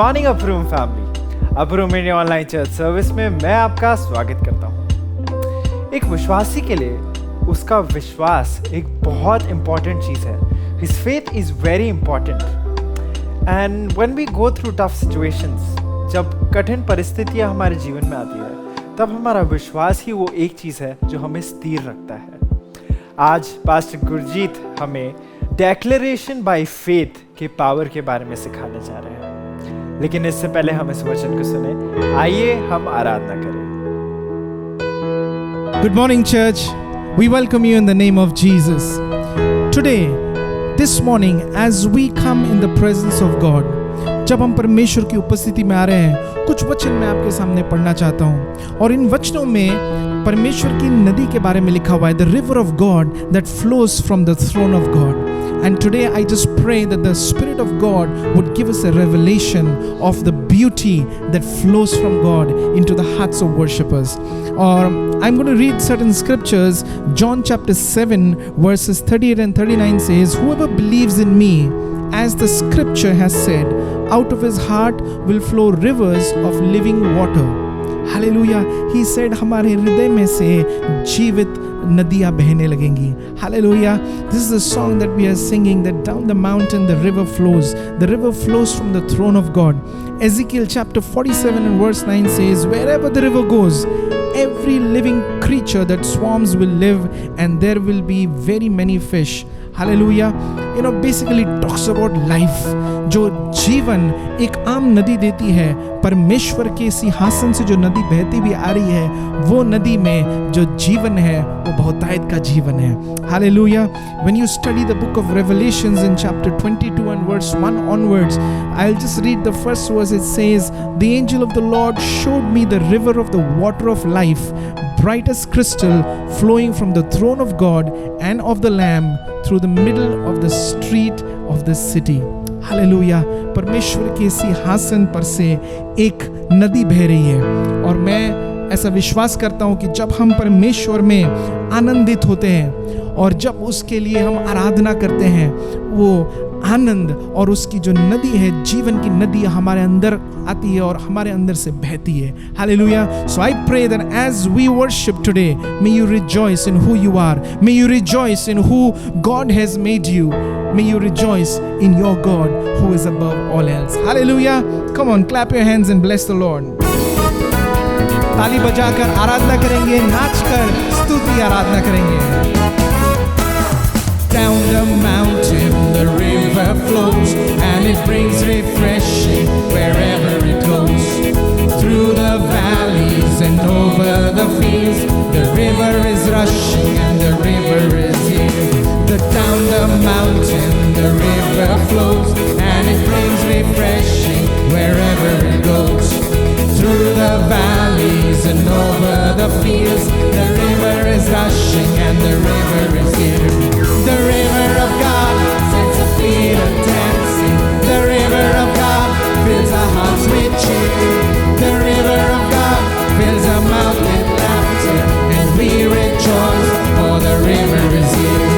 Morning अप्रूम family, अप्रूम India online church service में मैं आपका स्वागत करता हूँ। एक विश्वासी के लिए उसका विश्वास एक बहुत इंपॉर्टेंट चीज़ है। His faith is very important. And when we go through tough situations, जब कठिन परिस्थितियाँ हमारे जीवन में आती है, तब हमारा विश्वास ही वो एक चीज़ है जो हमें स्थिर रखता है। आज पास्टर गुरजीत हमें डेक्लेरेशन बाय फेथ के पावर के बारे में सिखाने जा रहे हैं। लेकिन इससे पहले हम इस वचन को सुने, आइए हम आराधना करें। Good morning, church. We welcome you in the name of Jesus. Today, this morning, as we come in the presence of God, जब हम परमेश्वर की उपस्थिति में आ रहे हैं, कुछ वचन मैं आपके सामने पढ़ना चाहता हूँ। और इन वचनों में परमेश्वर की नदी के बारे में लिखा हुआ है, the river of God that flows from the throne of God. And today I just pray that the Spirit of God would give us a revelation of the beauty that flows from God into the hearts of worshippers. Or I'm going to read certain scriptures. John chapter 7 verses 38 and 39 says, "Whoever believes in me, as the scripture has said, out of his heart will flow rivers of living water." Hallelujah. He said, हमारे हृदय में से जीवित नदियाँ बहने लगेंगी. Hallelujah. This is a song that we are singing, that down the mountain the river flows. The river flows from the throne of God. Ezekiel chapter 47 and verse 9 says, "Wherever the river goes, every living creature that swarms will live, and there will be very many fish." Hallelujah. Basically it talks about life. जो जीवन एक आम नदी देती है, परमेश्वर के सिंहासन से जो नदी बहती हुई आ रही है, वो नदी में जो जीवन है वो बहुतायत का जीवन है. Hallelujah. When you study the book of Revelations in chapter 22 and verse 1 onwards, I'll just read the first verse. It says, "The angel of the Lord showed me the river of the water of life, bright as crystal, flowing from the throne of God and of the Lamb through the middle of the street of the city." Hallelujah. परमेश्वर के सिंहासन पर से एक नदी बह रही है. और मैं ऐसा विश्वास करता हूँ कि जब हम परमेश्वर में आनंदित होते हैं और जब उसके लिए हम आराधना करते हैं, वो आनंद और उसकी जो नदी है, जीवन की नदी हमारे अंदर आती है और हमारे अंदर से बहती है. Hallelujah. So I pray that as we worship today, may you rejoice in who you are. May you rejoice in who God has made you. May you rejoice in your God who is above all else. Hallelujah. Come on, clap your hands and bless the Lord. ताली बजाकर आराधना करेंगे, नाचकर स्तुति आराधना करेंगे. Down the mountain the river flows, and it brings refreshing wherever it goes. Through the valleys and over the fields, the river is rushing and the river is here. Down the mountain the river flows, and it brings refreshing wherever it goes. Through the valleys and over the fields, the river is rushing and the river is here. The river of God sets our feet a dancing. The river of God fills our hearts with cheer. The river of God fills our mouth with laughter, and we rejoice, for the river is here.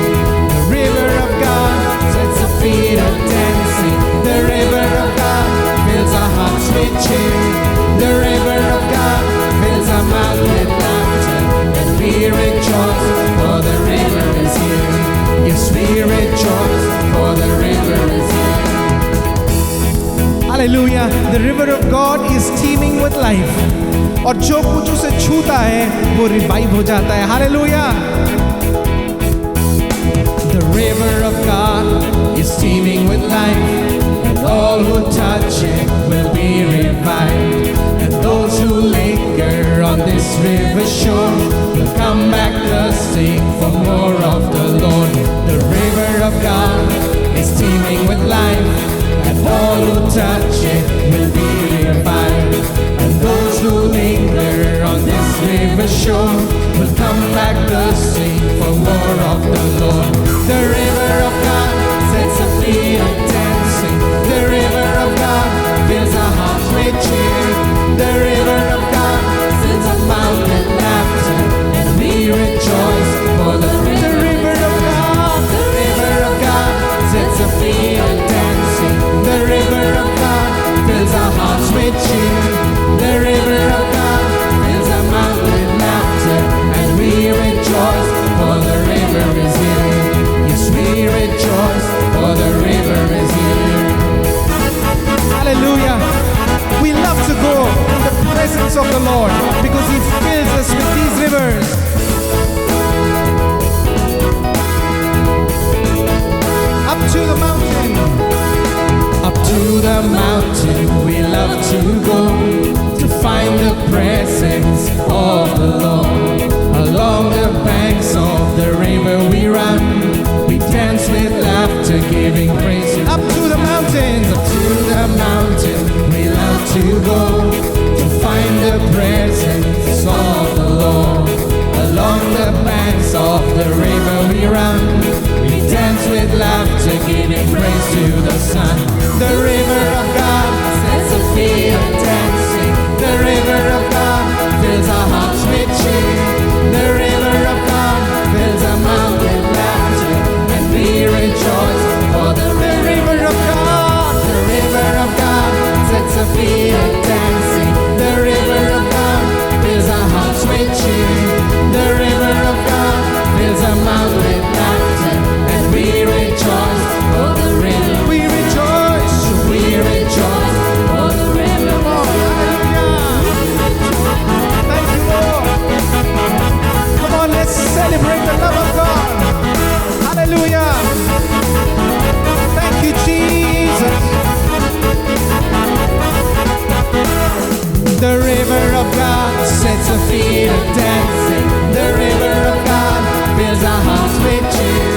The river of God sets our feet a dancing. The river of God fills our hearts with cheer. The river of God fills our mouth with laughter, and we rejoice, for the river is here. Yes, we rejoice, for the river is here. Hallelujah. The river of God is teeming with life. और जो कुछ उसे छूता है वो revive हो जाता है. Hallelujah. The river of God is teeming with life, and all who touch it will be revived. And those who linger on this river shore will come back thirsting for more of the Lord. The river of God is teeming with life, and all who touch it will be revived. And those who linger on this river shore will come back thirsting for more of the Lord. The river of God sets our feet a dancing. The river of God fills our hearts with cheer. The river of God fills our mouth with laughter, and we rejoice, for the river of God. The river of God sets our feet a dancing. The river of God fills our hearts with cheer. The river of God fills our mouth with laughter, and we rejoice, for the river is here. Yes, we rejoice, for the river is here. Hallelujah. We love to go in the presence of the Lord because He fills us with these rivers. Up to the mountain. Up to the mountain we love to go, to find the presence of the Lord. Along the banks of the river we run, we dance with laughter, giving praise. Up to the mountains, up to the mountain we love to go, to find the presence of the Lord. Along the banks of the river we run, we dance with laughter, giving praise to the Son. The river of God sets our feet a dancing. The river of God fills our hearts with cheer. The river of God fills our mouth with laughter, and we rejoice, for the river of God. The river of God sets our feet a dancing. The river of God fills our hearts with cheer. The river of God fills our mouth with laughter, and we rejoice, for the river. We rejoice, we rejoice, for the river. Oh, hallelujah. Thank you, Lord. Come on, let's celebrate the love of God. Hallelujah. Thank you, Jesus. The river of God sets our feet a dancing. The river of God fills our hearts with cheer.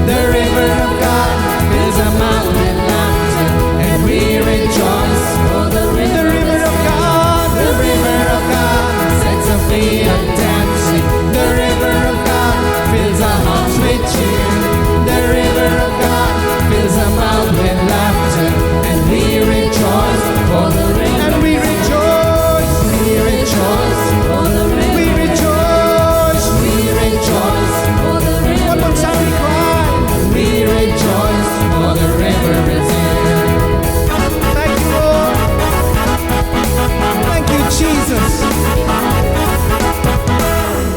The river of God fills our mouth with laughter, and we rejoice, for the river of God. The river of God sets our feet a dancing. The river of God fills our hearts with cheer. The river of God fills our mouth with laughter, and we rejoice, for the river. And we rejoice, we rejoice, for the river. We rejoice, we rejoice, for the river. One more time we cry. We rejoice, for the river is here. Thank you, Lord. Thank you, Jesus.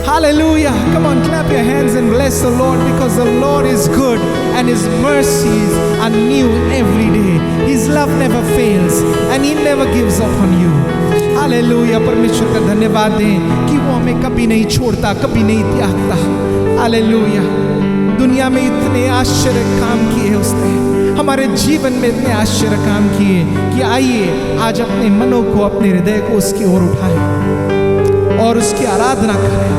Hallelujah. Come on, clap your hands and bless the Lord, because the Lord is good and His mercies are new every day. His love never fails and He never gives up on you. Hallelujah. परमेश्वर का धन्यवाद दें कि वो हमें कभी नहीं छोड़ता, कभी नहीं त्यागता. हालेलुया. दुनिया में इतने आश्चर्य काम किए उसने, हमारे जीवन में इतने आश्चर्य काम किए कि आइए आज अपने मनों को, अपने हृदय को उसकी ओर उठाएं और उसकी आराधना करें.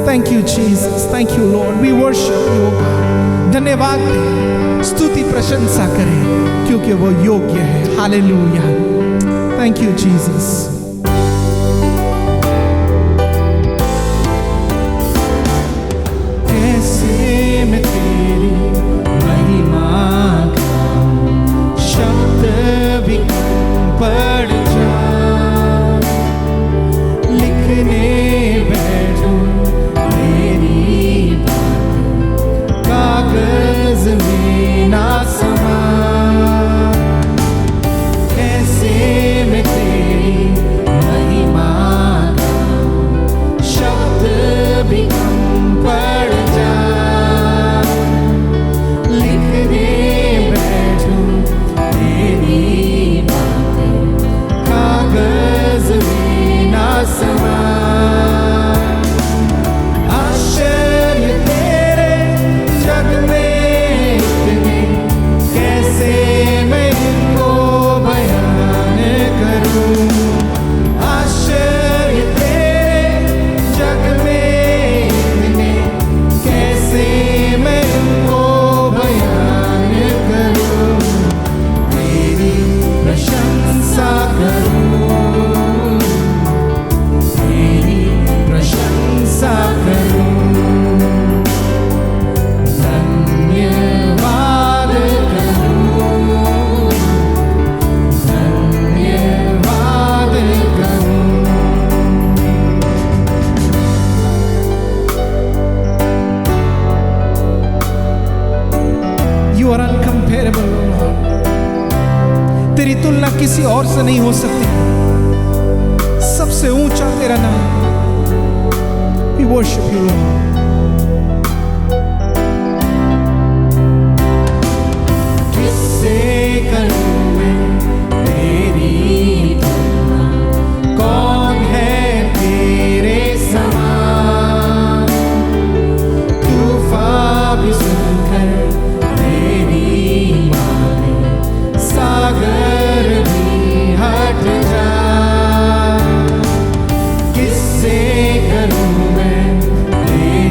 Thank you, Jesus. Thank you, Lord. We worship you, God. धन्यवाद दें, स्तुति प्रशंसा करें क्योंकि वो योग्य है. हालेलुया. Thank you, Jesus. कैसे मैं तेरी महिमा गाऊं, शब्द भी कम पड़ जाए. लिखने बैठूं तेरी बातें, कागज में ना समाए. कैसे मैं तेरी महिमा गाऊं, शब्द भी कम पड़ जाए. लिखने बैठूं तेरी बातें, कागज में ना समाए. आश्चर्य तेरे जग में इतने, कैसे मैं इनको बयान करूं. आश्चर्य तेरे जग में इतने, कैसे मैं इनको बयान करूं. तेरी प्रशंसा करूं, तेरी प्रशंसा करूं. धन्यवाद करूं, धन्यवाद करूं. You are uncomparable, Lord. तेरी तुलना किसी और से नहीं हो सकती. सबसे ऊंचा तेरा नाम। We worship you, Lord. किससे करूं मैं तेरी तुलना, कौन है तेरे समान। तूफान भी सुनकर मेरी माने, सागर भी हट जा। किससे करूं मैं तेरी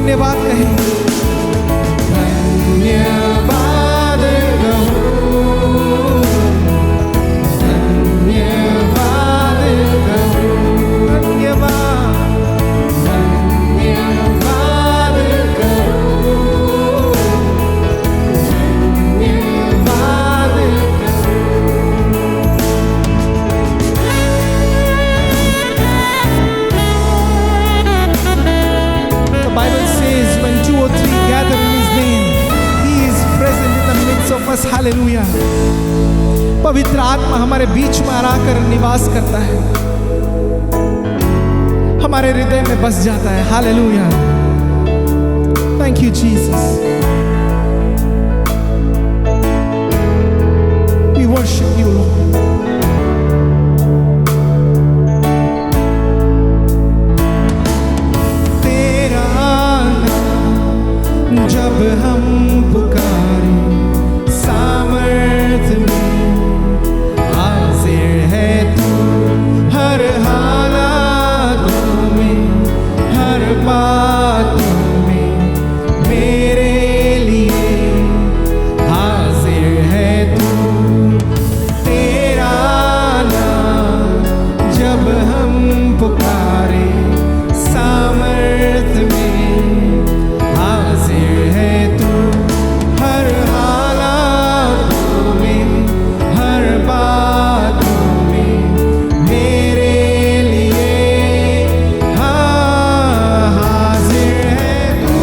धन्यवाद कहें। धन्यवाद कहो, धन्यवाद कहो, धन्यवाद, धन्यवाद करो, धन्यवाद करो। The Bible says when 2 or 3 gather in His name, He is present in the midst of us. Hallelujah. पवित्र आत्मा हमारे बीच में आकर निवास करता है, हमारे हृदय में बस जाता है। Hallelujah. Thank you Jesus. We worship you Lord. तेरा नाम जब हम पुकारे, सामर्थ में हाजिर है तू। हर हालातों में, हर बातों में मेरे लिए हाजिर है तू। तेरा नाम जब हम पुकारे, सामर्थ में हाजिर है तू। हर हालातों में, हर बातों में मेरे लिए हाजिर है तू।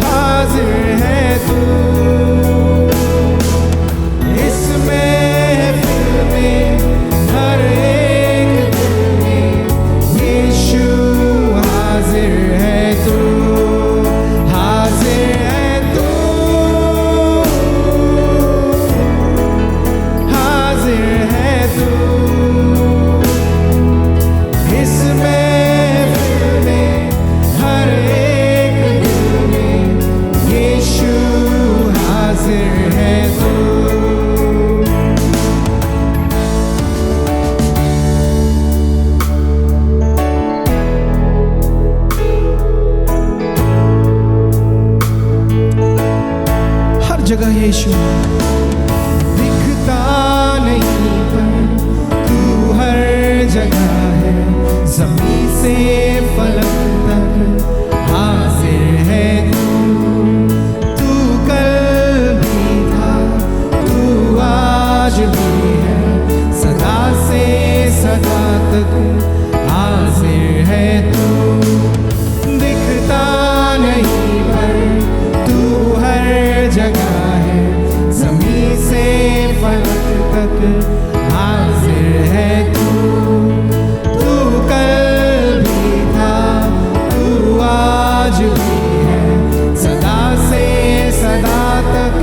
हाजिर है तू इस महफिल में, हर एक दिल में। यीशु हाजिर है तू, हाजिर है तू, हाजिर है तू इस महफिल में, हर एक दिल में। यीशु हाजिर है तू। हर जगह यीशु। दिखता नहीं पर तू हर जगह है, ज़मीं से फलक तक हाजिर है तू। तू कल भी था, तू आज भी है, सदा से सदा तक हाजिर है तू। दिखता नहीं पर तू हर जगह है, ज़मीं से फलक तक हाजिर है तू। तू कल भी था, तू आज भी है, सदा से सदा तक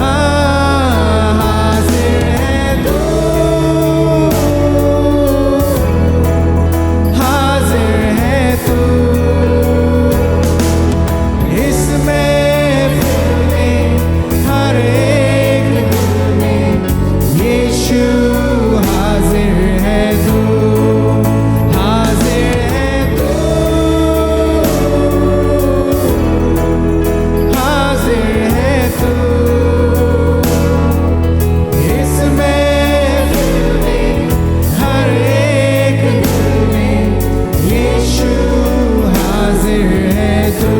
हाजिर है तू। हाजिर है तू इस महफिल में, हर एक दिल में। यीशु हाजिर है तू, हाजिर है तू, हाजिर है तू इस महफिल में, हर एक दिल में। यीशु हाजिर है तू।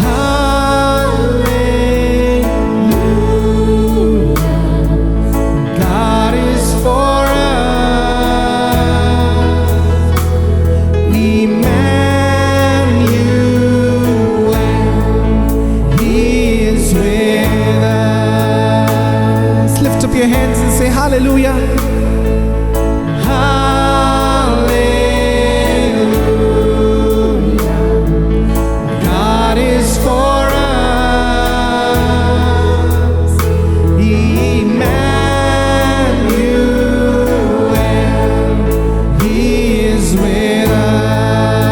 Hallelujah. God is for us. Emmanuel, He is with us. Lift up your hands and say hallelujah. Hallelujah. God is for us. Emmanuel, He is with us.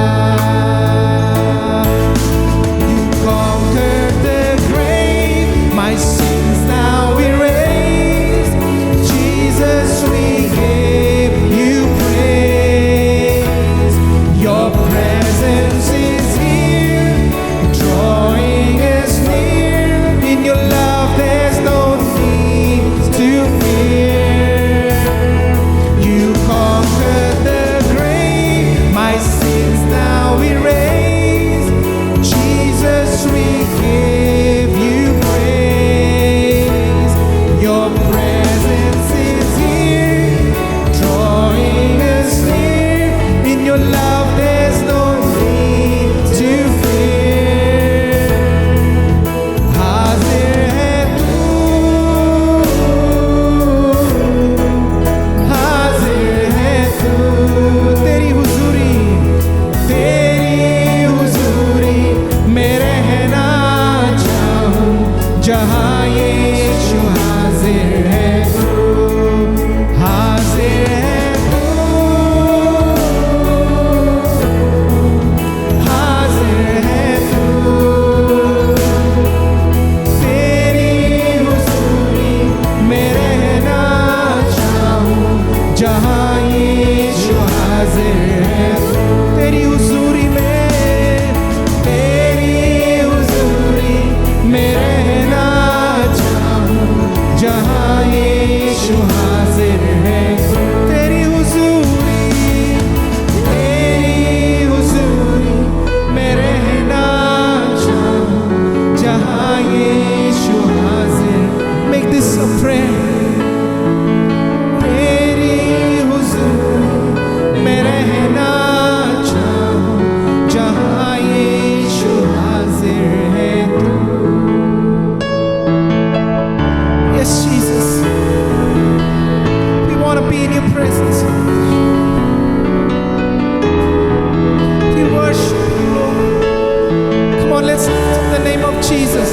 Jesus,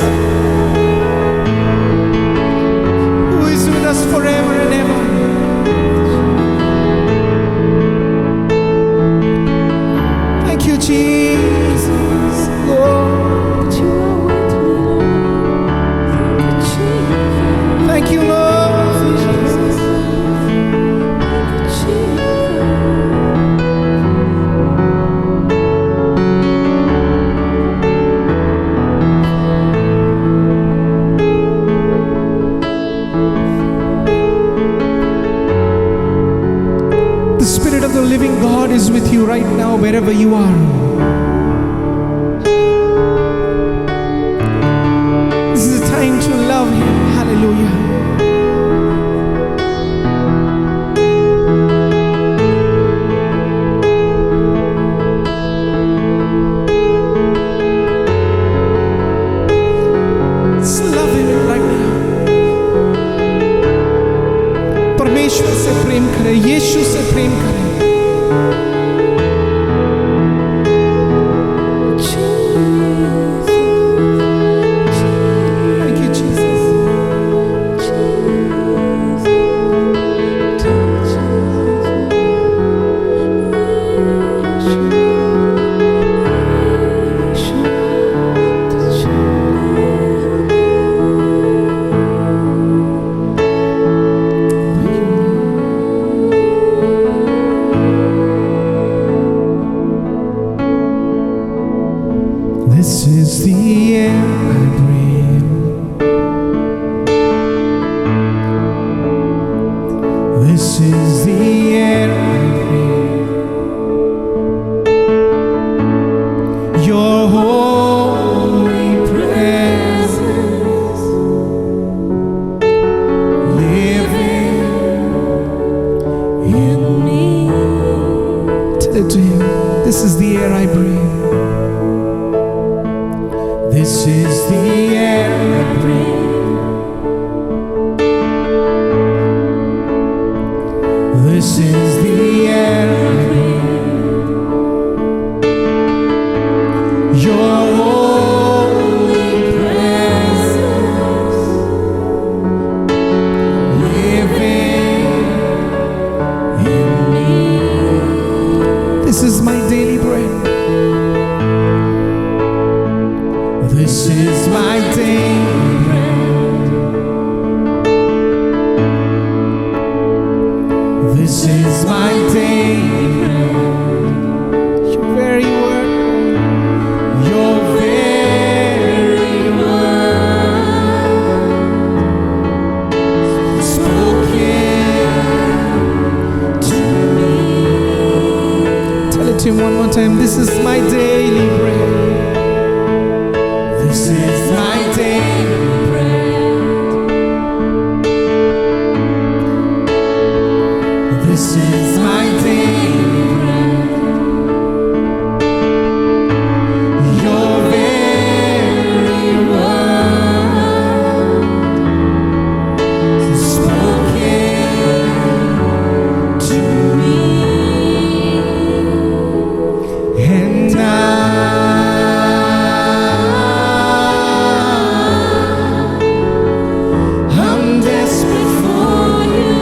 who is with us forever and ever. Thank you, Jesus, Lord. Thank you, Lord. The Spirit of the living God is with you right now, wherever you are. This is a time to love Him. Hallelujah. Just love Him right now. परमेश्वर से प्रेम करें, यीशु से प्रेम करें. Thank you, Jesus. This is the air I breathe. This is the air I breathe. Your holy presence living in me. Tell it to Him. This is the air I breathe. This is the air I breathe. This is the air I breathe. Your holy presence living in me. This is my daily bread. This is my daily bread. This is my daily bread. Your very word. Your very word. Spoken to me. Tell it to Him one more time. This is my daily bread. This is my daily bread. This is my daily bread. Your very word spoken to me. And I'm desperate for you.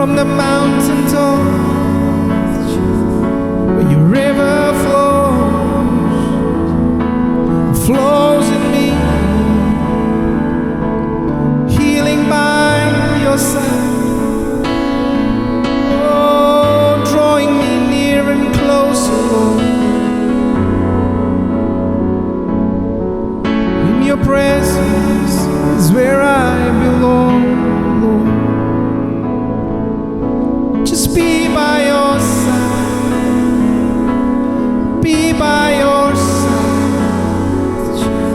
from the mountain tops, where your river flows in me, healing by your side, oh, drawing me near and closer, Lord. In your presence is where I belong, Lord. Just be by your side, be by your side.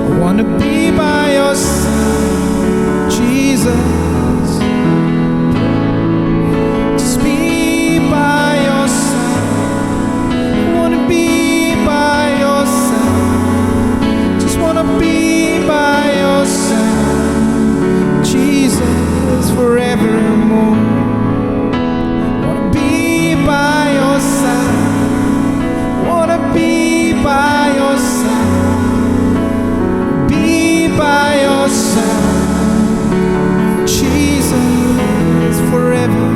I wanna be by your side, Jesus. Just be by your side. I wanna be by your side. Just wanna be by your side, Jesus, forevermore. Wanna be by your side. Wanna be by your side. By your side, Jesus, forever,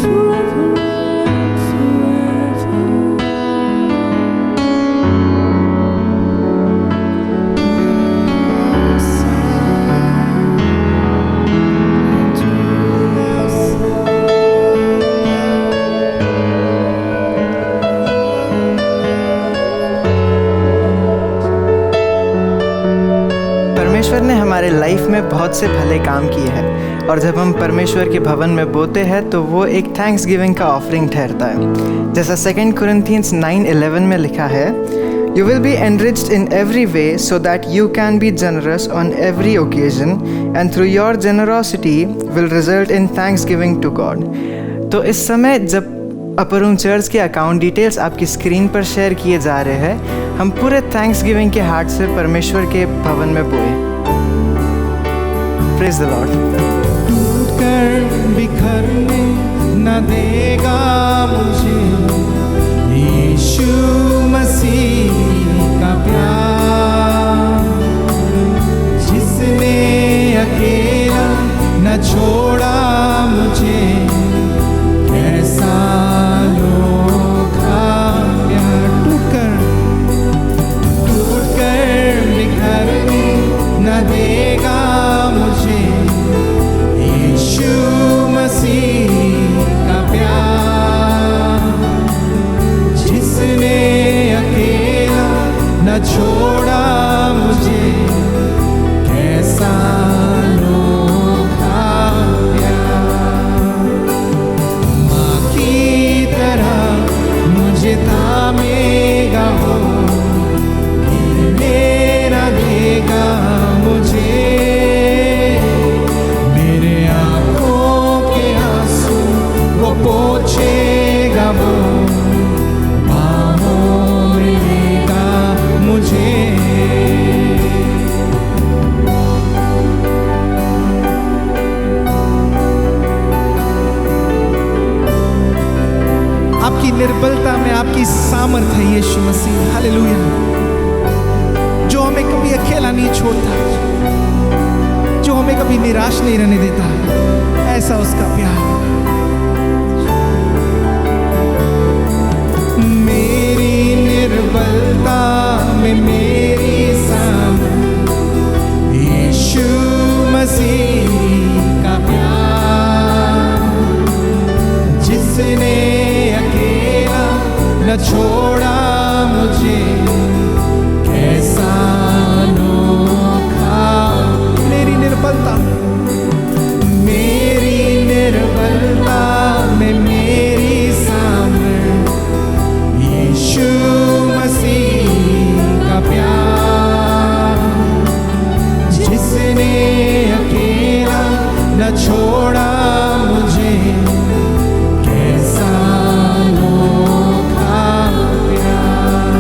forever, परमेश्वर ने हमारे life में बहुत से भले काम किए हैं और जब हम परमेश्वर के भवन में बोते हैं तो वो एक थैंक्स गिविंग का ऑफरिंग ठहरता है। जैसा 2 Corinthians 9:11 में लिखा है, You will be enriched in every way so that you can be generous on every occasion and through your generosity will result in thanksgiving to God। तो इस समय जब अपर रूम चर्च के अकाउंट डिटेल्स आपकी screen पर share किए जा रहे हैं, हम पूरे थैंक्स गिविंग के हार्ट से परमेश्वर के भवन में बोए। Praise the Lord. टूट कर बिखरने न देगा मुझे यीशु मसीह का प्यार, जिसने अकेला न छोड़ा मुझे, कैसा अनोखा प्यार। टूट कर बिखरने न देगा मुझे यीशु मसीह का प्यार, जिसने अकेला न छोड़ा मुझे, कैसा अनोखा प्यार। माँ की तरह मुझे थामेगा वो, गिरने न देगा मुझे, मेरे आँखों के आंसू वो पोंछेगा वो, बाहों में लेगा मुझे। आपकी निर्बलता में आपकी सामर्थ है यीशु मसीह, हालेलुया। जो हमें कभी अकेला नहीं छोड़ता, जो हमें कभी निराश नहीं रहने देता, ऐसा उसका प्यार। मेरी निर्बलता में मेरी सामर्थ, यीशु मसीह का प्यार, जिसने अकेला न छोड़ा मुझे, कैसा अनोखा। मेरी निर्बलता में मेरी सामर्थ, यीशु मसीह का प्यार, जिसने अकेला न छोड़ा मुझे, कैसा अनोखा प्यार।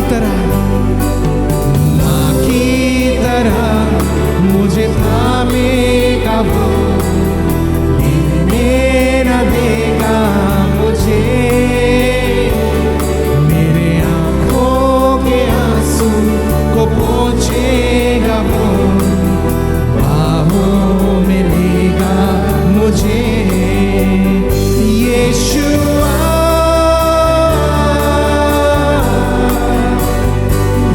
तरह, माँ की तरह मुझे थामेगा वो, गिरने न देगा मुझे, मेरे आंखों के आंसू को पोंछेगा वो, बाहों में लेगा मुझे। Yeshua,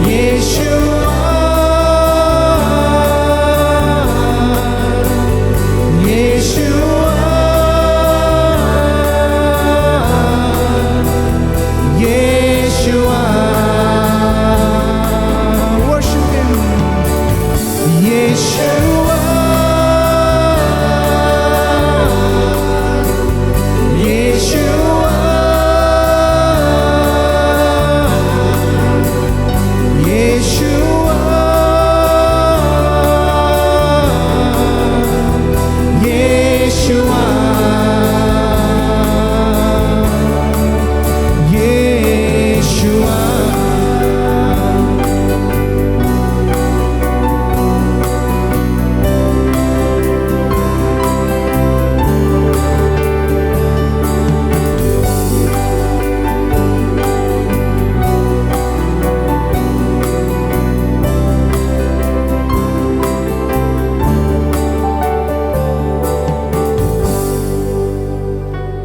Yeshua, Yeshua, Yeshua, worship him, Yeshua,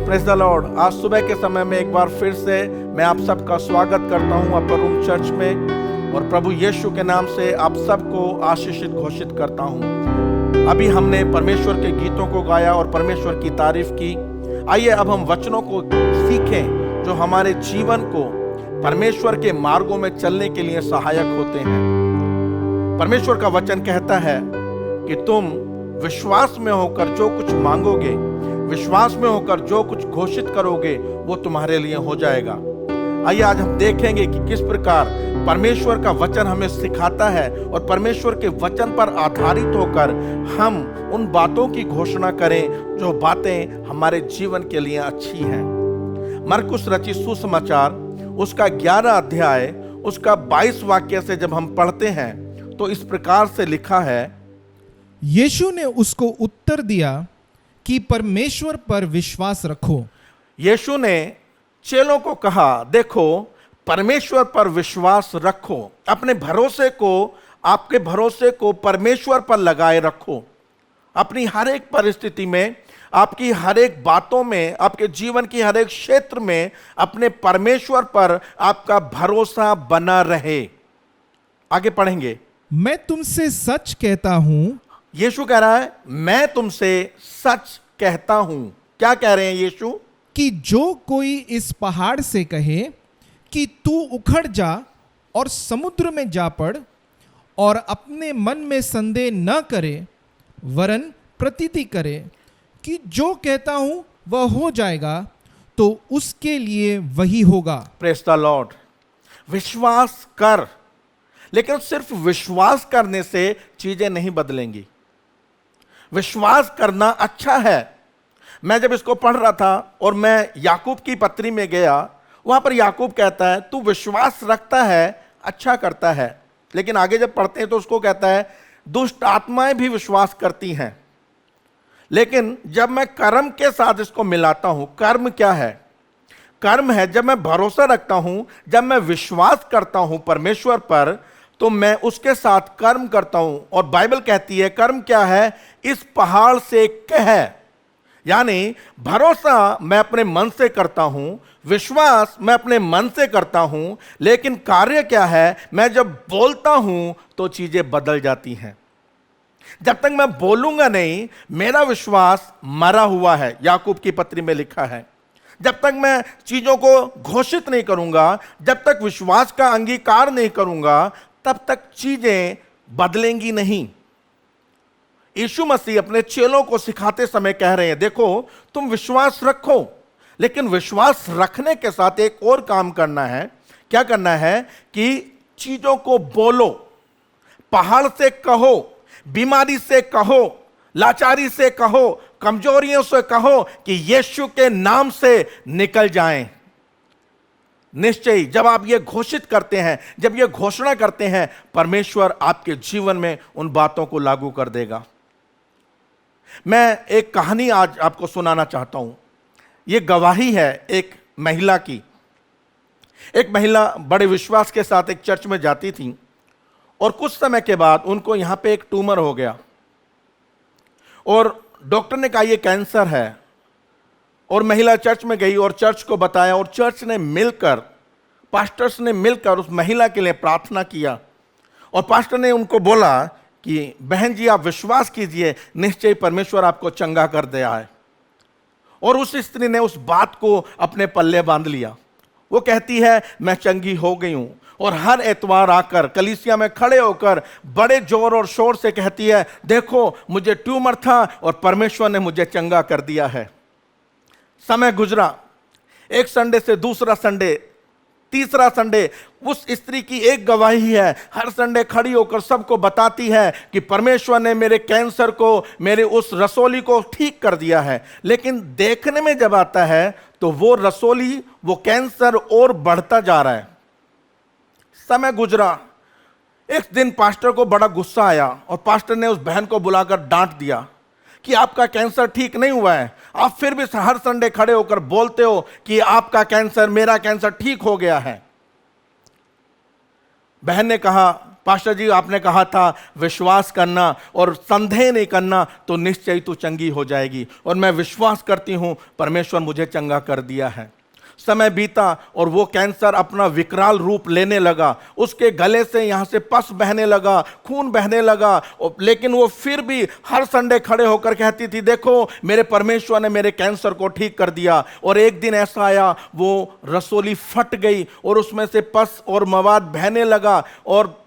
praise the Lord. आज सुबह के समय में एक बार फिर से मैं आप सबका स्वागत करता हूं अपर रूम चर्च में, और प्रभु यीशु के नाम से आप सबको आशीषित घोषित करता हूं। अभी हमने परमेश्वर के गीतों को गाया और परमेश्वर की तारीफ की। आइए अब हम वचनों को सीखें जो हमारे जीवन को परमेश्वर के मार्गों में चलने के लिए सहायक होते हैं। परमेश्वर का वचन कहता है कि तुम विश्वास में होकर जो कुछ मांगोगे, विश्वास में होकर जो कुछ घोषित करोगे, वो तुम्हारे लिए हो जाएगा। आइए आज हम देखेंगे कि किस प्रकार परमेश्वर का वचन हमें सिखाता है और परमेश्वर के वचन पर आधारित होकर हम उन बातों की घोषणा करें जो बातें हमारे जीवन के लिए अच्छी हैं। मरकुस रचित सुसमाचार उसका 11 अध्याय उसका 22 वाक्य से जब हम पढ़ते हैं तो इस प्रकार से लिखा है, यीशु ने उसको उत्तर दिया कि परमेश्वर पर विश्वास रखो। यीशु ने चेलों को कहा, देखो परमेश्वर पर विश्वास रखो, अपने भरोसे को, आपके भरोसे को परमेश्वर पर लगाए रखो। अपनी हर एक परिस्थिति में, आपकी हर एक बातों में, आपके जीवन की हर एक क्षेत्र में अपने परमेश्वर पर आपका भरोसा बना रहे। आगे पढ़ेंगे। मैं तुमसे सच कहता हूं, यीशु कह रहा है मैं तुमसे सच कहता हूं। क्या कह रहे हैं यीशु? कि जो कोई इस पहाड़ से कहे कि तू उखड़ जा और समुद्र में जा पड़, और अपने मन में संदेह न करे, वरन प्रतीति करे कि जो कहता हूं वह हो जाएगा, तो उसके लिए वही होगा। Praise the Lord. विश्वास कर, लेकिन सिर्फ विश्वास करने से चीजें नहीं बदलेंगी। विश्वास करना अच्छा है। मैं जब इसको पढ़ रहा था और मैं याकूब की पत्री में गया, वहां पर याकूब कहता है तू विश्वास रखता है, अच्छा करता है, लेकिन आगे जब पढ़ते हैं तो उसको कहता है दुष्ट आत्माएं भी विश्वास करती हैं। लेकिन जब मैं कर्म के साथ इसको मिलाता हूं, कर्म क्या है? कर्म है जब मैं भरोसा रखता हूं, जब मैं विश्वास करता हूं परमेश्वर पर, तो मैं उसके साथ कर्म करता हूं। और बाइबल कहती है कर्म क्या है? इस पहाड़ से कह, यानी भरोसा मैं अपने मन से करता हूं, विश्वास मैं अपने मन से करता हूं, लेकिन कार्य क्या है? मैं जब बोलता हूं तो चीजें बदल जाती हैं। जब तक मैं बोलूंगा नहीं, मेरा विश्वास मरा हुआ है, याकूब की पत्री में लिखा है। जब तक मैं चीजों को घोषित नहीं करूंगा, जब तक विश्वास का अंगीकार नहीं करूंगा, तब तक चीजें बदलेंगी नहीं। यीशु मसीह अपने चेलों को सिखाते समय कह रहे हैं, देखो तुम विश्वास रखो, लेकिन विश्वास रखने के साथ एक और काम करना है। क्या करना है? कि चीजों को बोलो, पहाड़ से कहो, बीमारी से कहो, लाचारी से कहो, कमजोरियों से कहो कि यीशु के नाम से निकल जाएं। निश्चय जब आप ये घोषित करते हैं, जब ये घोषणा करते हैं, परमेश्वर आपके जीवन में उन बातों को लागू कर देगा। मैं एक कहानी आज आपको सुनाना चाहता हूं। ये गवाही है एक महिला की। एक महिला बड़े विश्वास के साथ एक चर्च में जाती थी और कुछ समय के बाद उनको यहां पे एक ट्यूमर हो गया और डॉक्टर ने कहा ये कैंसर है। और महिला चर्च में गई और चर्च को बताया और चर्च ने मिलकर, पास्टर्स ने मिलकर उस महिला के लिए प्रार्थना किया। और पास्टर ने उनको बोला कि बहन जी आप विश्वास कीजिए, निश्चय परमेश्वर आपको चंगा कर दिया है। और उस स्त्री ने उस बात को अपने पल्ले बांध लिया। वो कहती है मैं चंगी हो गई हूं और हर एतवार आकर कलीसिया में खड़े होकर बड़े जोर और शोर से कहती है देखो मुझे ट्यूमर था और परमेश्वर ने मुझे चंगा कर दिया है। समय गुजरा, एक संडे से दूसरा संडे, तीसरा संडे, उस स्त्री की एक गवाही है, हर संडे खड़ी होकर सबको बताती है कि परमेश्वर ने मेरे कैंसर को, मेरे उस रसोली को ठीक कर दिया है। लेकिन देखने में जब आता है तो वो रसोली, वो कैंसर और बढ़ता जा रहा है। समय गुजरा, एक दिन पास्टर को बड़ा गुस्सा आया और पास्टर ने उस बहन को बुलाकर डांट दिया कि आपका कैंसर ठीक नहीं हुआ है, आप फिर भी हर संडे खड़े होकर बोलते हो कि आपका कैंसर, मेरा कैंसर ठीक हो गया है। बहन ने कहा पास्टर जी आपने कहा था विश्वास करना और संदेह नहीं करना तो निश्चय तू चंगी हो जाएगी, और मैं विश्वास करती हूं परमेश्वर मुझे चंगा कर दिया है। समय बीता और वो कैंसर अपना विकराल रूप लेने लगा। उसके गले से यहां से पस बहने लगा, खून बहने लगा, लेकिन वो फिर भी हर संडे खड़े होकर कहती थी देखो मेरे परमेश्वर ने मेरे कैंसर को ठीक कर दिया। और एक दिन ऐसा आया वो रसोली फट गई और उसमें से पस और मवाद बहने लगा और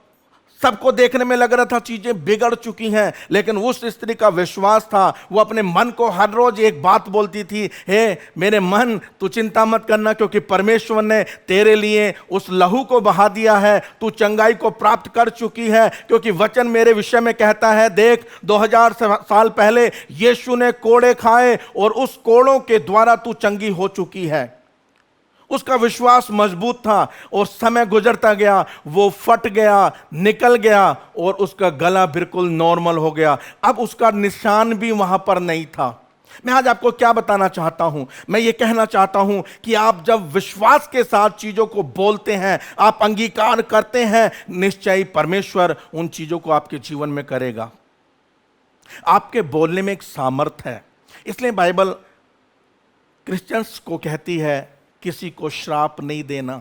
सबको देखने में लग रहा था चीजें बिगड़ चुकी हैं। लेकिन उस स्त्री का विश्वास था, वो अपने मन को हर रोज एक बात बोलती थी, हे मेरे मन तू चिंता मत करना क्योंकि परमेश्वर ने तेरे लिए उस लहू को बहा दिया है, तू चंगाई को प्राप्त कर चुकी है। क्योंकि वचन मेरे विषय में कहता है देख 2000 साल पहले यीशु ने कोड़े खाए और उस कोड़ों के द्वारा तू चंगी हो चुकी है। उसका विश्वास मजबूत था और समय गुजरता गया, वो फट गया, निकल गया और उसका गला बिल्कुल नॉर्मल हो गया। अब उसका निशान भी वहां पर नहीं था। मैं आज आपको क्या बताना चाहता हूं, मैं ये कहना चाहता हूं कि आप जब विश्वास के साथ चीजों को बोलते हैं, आप अंगीकार करते हैं, निश्चय परमेश्वर उन चीजों को आपके जीवन में करेगा। आपके बोलने में एक सामर्थ्य है। इसलिए बाइबल क्रिश्चियंस को कहती है किसी को श्राप नहीं देना,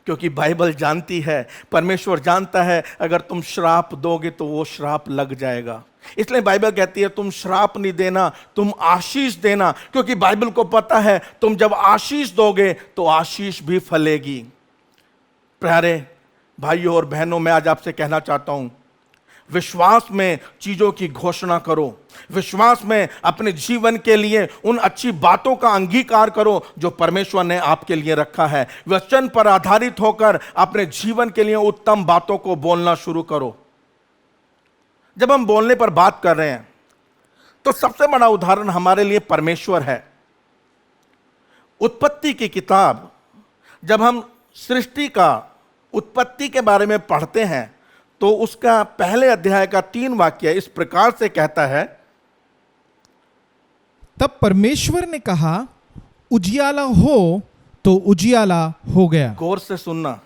क्योंकि बाइबल जानती है, परमेश्वर जानता है अगर तुम श्राप दोगे तो वो श्राप लग जाएगा। इसलिए बाइबल कहती है तुम श्राप नहीं देना, तुम आशीष देना, क्योंकि बाइबल को पता है तुम जब आशीष दोगे तो आशीष भी फलेगी। प्यारे भाइयों और बहनों, मैं आज आपसे कहना चाहता हूं विश्वास में चीजों की घोषणा करो, विश्वास में अपने जीवन के लिए उन अच्छी बातों का अंगीकार करो जो परमेश्वर ने आपके लिए रखा है। वचन पर आधारित होकर अपने जीवन के लिए उत्तम बातों को बोलना शुरू करो। जब हम बोलने पर बात कर रहे हैं तो सबसे बड़ा उदाहरण हमारे लिए परमेश्वर है। उत्पत्ति की किताब, जब हम सृष्टि का उत्पत्ति के बारे में पढ़ते हैं तो उसका पहले अध्याय का 3 वाक्य इस प्रकार से कहता है, तब परमेश्वर ने कहा उजियाला हो तो उजियाला हो गया। गौर से सुनना,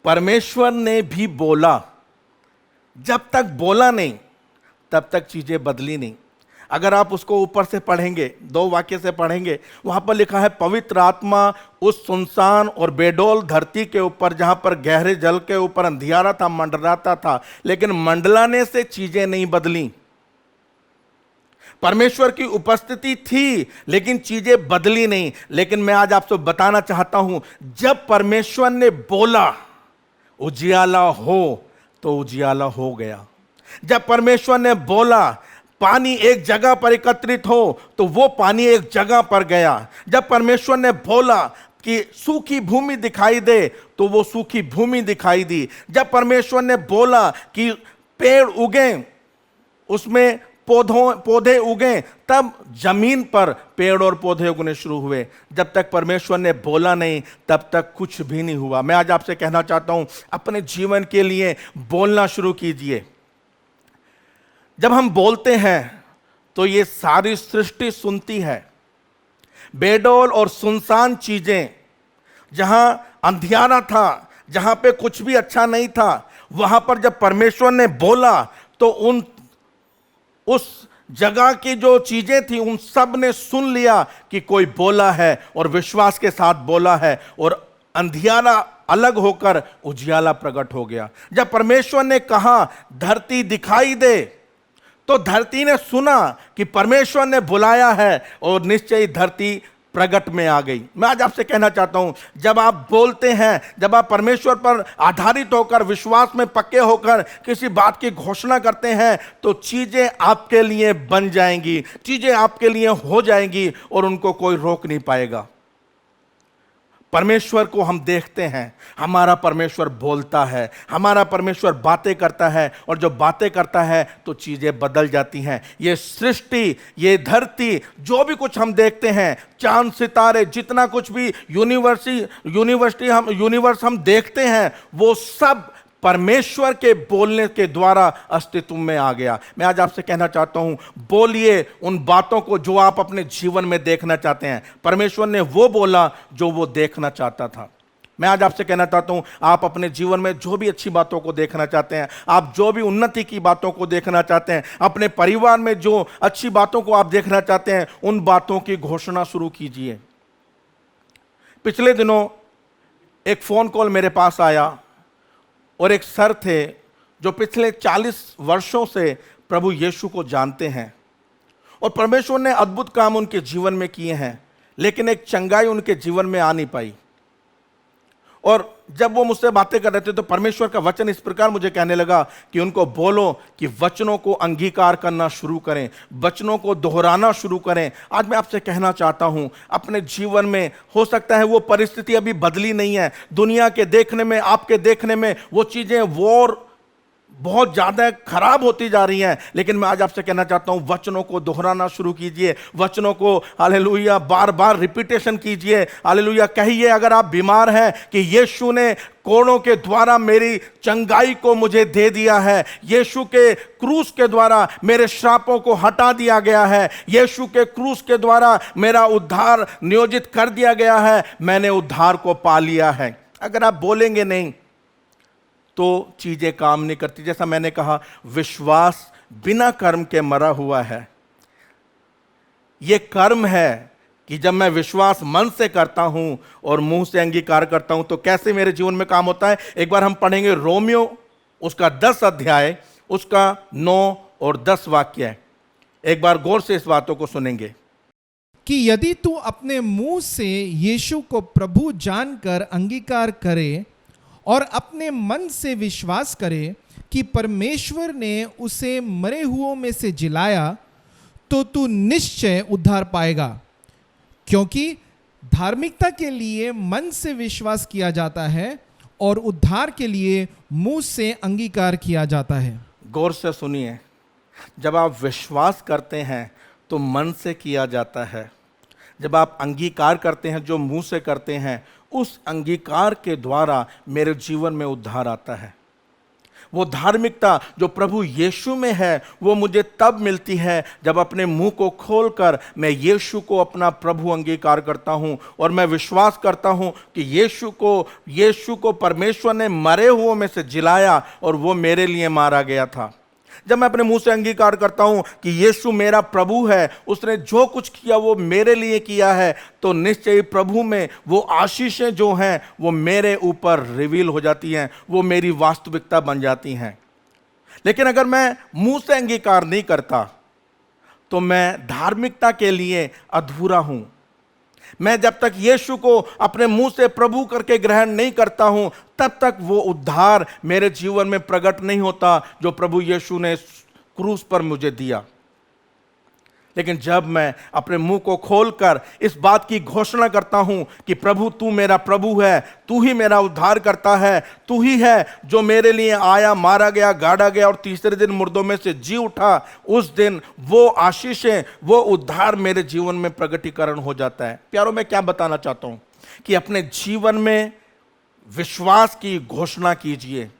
परमेश्वर ने भी बोला। जब तक बोला नहीं तब तक चीजें बदली नहीं। अगर आप उसको ऊपर से पढ़ेंगे, 2 वाक्य से पढ़ेंगे, वहां पर लिखा है पवित्र आत्मा उस सुनसान और बेडौल धरती के ऊपर, जहां पर गहरे जल के ऊपर अंधियारा था, मंडराता था, लेकिन मंडलाने से चीजें नहीं बदली। परमेश्वर की उपस्थिति थी लेकिन चीजें बदली नहीं। लेकिन मैं आज आपको बताना चाहता हूं, जब परमेश्वर ने बोला उजियाला हो तो उजियाला हो गया। जब परमेश्वर ने बोला पानी एक जगह पर एकत्रित हो तो वो पानी एक जगह पर गया। जब परमेश्वर ने बोला कि सूखी भूमि दिखाई दे तो वो सूखी भूमि दिखाई दी। जब परमेश्वर ने बोला कि पेड़ उगे, उसमें पौधे उगे, तब जमीन पर पेड़ और पौधे उगने शुरू हुए। जब तक परमेश्वर ने बोला नहीं तब तक कुछ भी नहीं हुआ। मैं आज आपसे कहना चाहता हूं, अपने जीवन के लिए बोलना शुरू कीजिए। जब हम बोलते हैं तो ये सारी सृष्टि सुनती है। बेडौल और सुनसान चीजें, जहां अंधियारा था, जहां पे कुछ भी अच्छा नहीं था, वहां पर जब परमेश्वर ने बोला तो उस जगह की जो चीजें थी उन सब ने सुन लिया कि कोई बोला है, और विश्वास के साथ बोला है, और अंधियारा अलग होकर उजियाला प्रकट हो गया। जब परमेश्वर ने कहा धरती दिखाई दे, तो धरती ने सुना कि परमेश्वर ने बुलाया है, और निश्चय धरती प्रगट में आ गई। मैं आज आपसे कहना चाहता हूं, जब आप बोलते हैं, जब आप परमेश्वर पर आधारित होकर, विश्वास में पक्के होकर किसी बात की घोषणा करते हैं, तो चीजें आपके लिए बन जाएंगी, चीजें आपके लिए हो जाएंगी, और उनको कोई रोक नहीं पाएगा। परमेश्वर को हम देखते हैं, हमारा परमेश्वर बोलता है, हमारा परमेश्वर बातें करता है, और जब बातें करता है तो चीजें बदल जाती हैं। ये सृष्टि, ये धरती, जो भी कुछ हम देखते हैं, चांद सितारे, जितना कुछ भी यूनिवर्स हम देखते हैं, वो सब परमेश्वर के बोलने के द्वारा अस्तित्व में आ गया। मैं आज आपसे कहना चाहता हूं, बोलिए उन बातों को जो आप अपने जीवन में देखना चाहते हैं। परमेश्वर ने वो बोला जो वो देखना चाहता था। मैं आज आपसे कहना चाहता हूं, आप अपने जीवन में जो भी अच्छी बातों को देखना चाहते हैं, आप जो भी उन्नति की बातों को देखना चाहते हैं, अपने परिवार में जो अच्छी बातों को आप देखना चाहते हैं, उन बातों की घोषणा शुरू कीजिए। पिछले दिनों एक फोन कॉल मेरे पास आया, और एक सर थे जो पिछले 40 वर्षों से प्रभु यीशु को जानते हैं, और परमेश्वर ने अद्भुत काम उनके जीवन में किए हैं, लेकिन एक चंगाई उनके जीवन में आ नहीं पाई। और जब वो मुझसे बातें कर रहे थे तो परमेश्वर का वचन इस प्रकार मुझे कहने लगा कि उनको बोलो कि वचनों को अंगीकार करना शुरू करें, वचनों को दोहराना शुरू करें। आज मैं आपसे कहना चाहता हूं, अपने जीवन में हो सकता है वो परिस्थिति अभी बदली नहीं है, दुनिया के देखने में, आपके देखने में वो चीजें वॉर बहुत ज्यादा खराब होती जा रही हैं, लेकिन मैं आज आपसे कहना चाहता हूं, वचनों को दोहराना शुरू कीजिए, वचनों को हालेलुया बार बार रिपीटेशन कीजिए। हालेलुया कहिए, अगर आप बीमार हैं, कि यीशु ने कोड़ों के द्वारा मेरी चंगाई को मुझे दे दिया है, यीशु के क्रूस के द्वारा मेरे श्रापों को हटा दिया गया है, यीशु के क्रूस के द्वारा मेरा उद्धार नियोजित कर दिया गया है, मैंने उद्धार को पा लिया है। अगर आप बोलेंगे नहीं तो चीजें काम नहीं करती। जैसा मैंने कहा, विश्वास बिना कर्म के मरा हुआ है। यह कर्म है कि जब मैं विश्वास मन से करता हूं और मुंह से अंगीकार करता हूं, तो कैसे मेरे जीवन में काम होता है। एक बार हम पढ़ेंगे रोमियो उसका 10 अध्याय, उसका 9 और 10 वाक्य है। एक बार गौर से इस बातों को सुनेंगे कि यदि तू अपने मुंह से यीशु को प्रभु जानकर अंगीकार करे और अपने मन से विश्वास करे कि परमेश्वर ने उसे मरे हुओं में से जिलाया, तो तू निश्चय उद्धार पाएगा। क्योंकि धार्मिकता के लिए मन से विश्वास किया जाता है और उद्धार के लिए मुंह से अंगीकार किया जाता है। गौर से सुनिए, जब आप विश्वास करते हैं तो मन से किया जाता है, जब आप अंगीकार करते हैं जो मुंह से करते हैं, उस अंगीकार के द्वारा मेरे जीवन में उद्धार आता है। वो धार्मिकता जो प्रभु यीशु में है, वो मुझे तब मिलती है जब अपने मुंह को खोलकर मैं यीशु को अपना प्रभु अंगीकार करता हूं, और मैं विश्वास करता हूं कि यीशु को परमेश्वर ने मरे हुओं में से जिलाया, और वो मेरे लिए मारा गया था। जब मैं अपने मुंह से अंगीकार करता हूं कि यीशु मेरा प्रभु है, उसने जो कुछ किया वो मेरे लिए किया है, तो निश्चय प्रभु में वो आशीषें जो हैं वो मेरे ऊपर रिवील हो जाती हैं, वो मेरी वास्तविकता बन जाती हैं। लेकिन अगर मैं मुंह से अंगीकार नहीं करता तो मैं धार्मिकता के लिए अधूरा हूं। मैं जब तक यीशु को अपने मुंह से प्रभु करके ग्रहण नहीं करता हूं, तब तक वो उद्धार मेरे जीवन में प्रकट नहीं होता जो प्रभु यीशु ने क्रूस पर मुझे दिया। लेकिन जब मैं अपने मुंह को खोलकर इस बात की घोषणा करता हूं कि प्रभु तू मेरा प्रभु है, तू ही मेरा उद्धार करता है, तू ही है जो मेरे लिए आया, मारा गया, गाड़ा गया और तीसरे दिन मुर्दों में से जी उठा, उस दिन वो आशीषें, वो उद्धार मेरे जीवन में प्रगटीकरण हो जाता है। प्यारों, मैं क्या बताना चाहता हूं कि अपने जीवन में विश्वास की घोषणा कीजिए।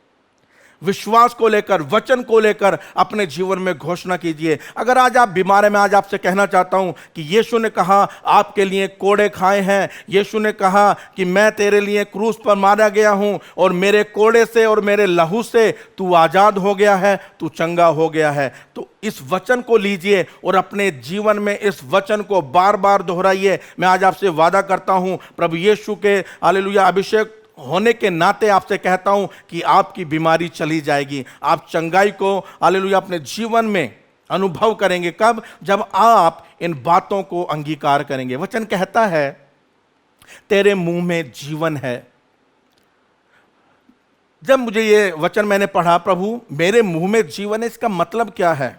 विश्वास को लेकर, वचन को लेकर अपने जीवन में घोषणा कीजिए। अगर आज आप बीमार हैं, मैं आज आपसे कहना चाहता हूं कि यीशु ने कहा आपके लिए कोड़े खाए हैं। यीशु ने कहा कि मैं तेरे लिए क्रूस पर मारा गया हूं और मेरे कोड़े से और मेरे लहू से तू आजाद हो गया है, तू चंगा हो गया है। तो इस वचन को लीजिए और अपने जीवन में इस वचन को बार बार दोहराइए। मैं आज आपसे वादा करता हूं, प्रभु यीशु के हालेलुया अभिषेक होने के नाते आपसे कहता हूं कि आपकी बीमारी चली जाएगी। आप चंगाई को हालेलुया अपने जीवन में अनुभव करेंगे। कब? जब आप इन बातों को अंगीकार करेंगे। वचन कहता है तेरे मुंह में जीवन है। जब मुझे ये वचन मैंने पढ़ा, प्रभु मेरे मुंह में जीवन है, इसका मतलब क्या है?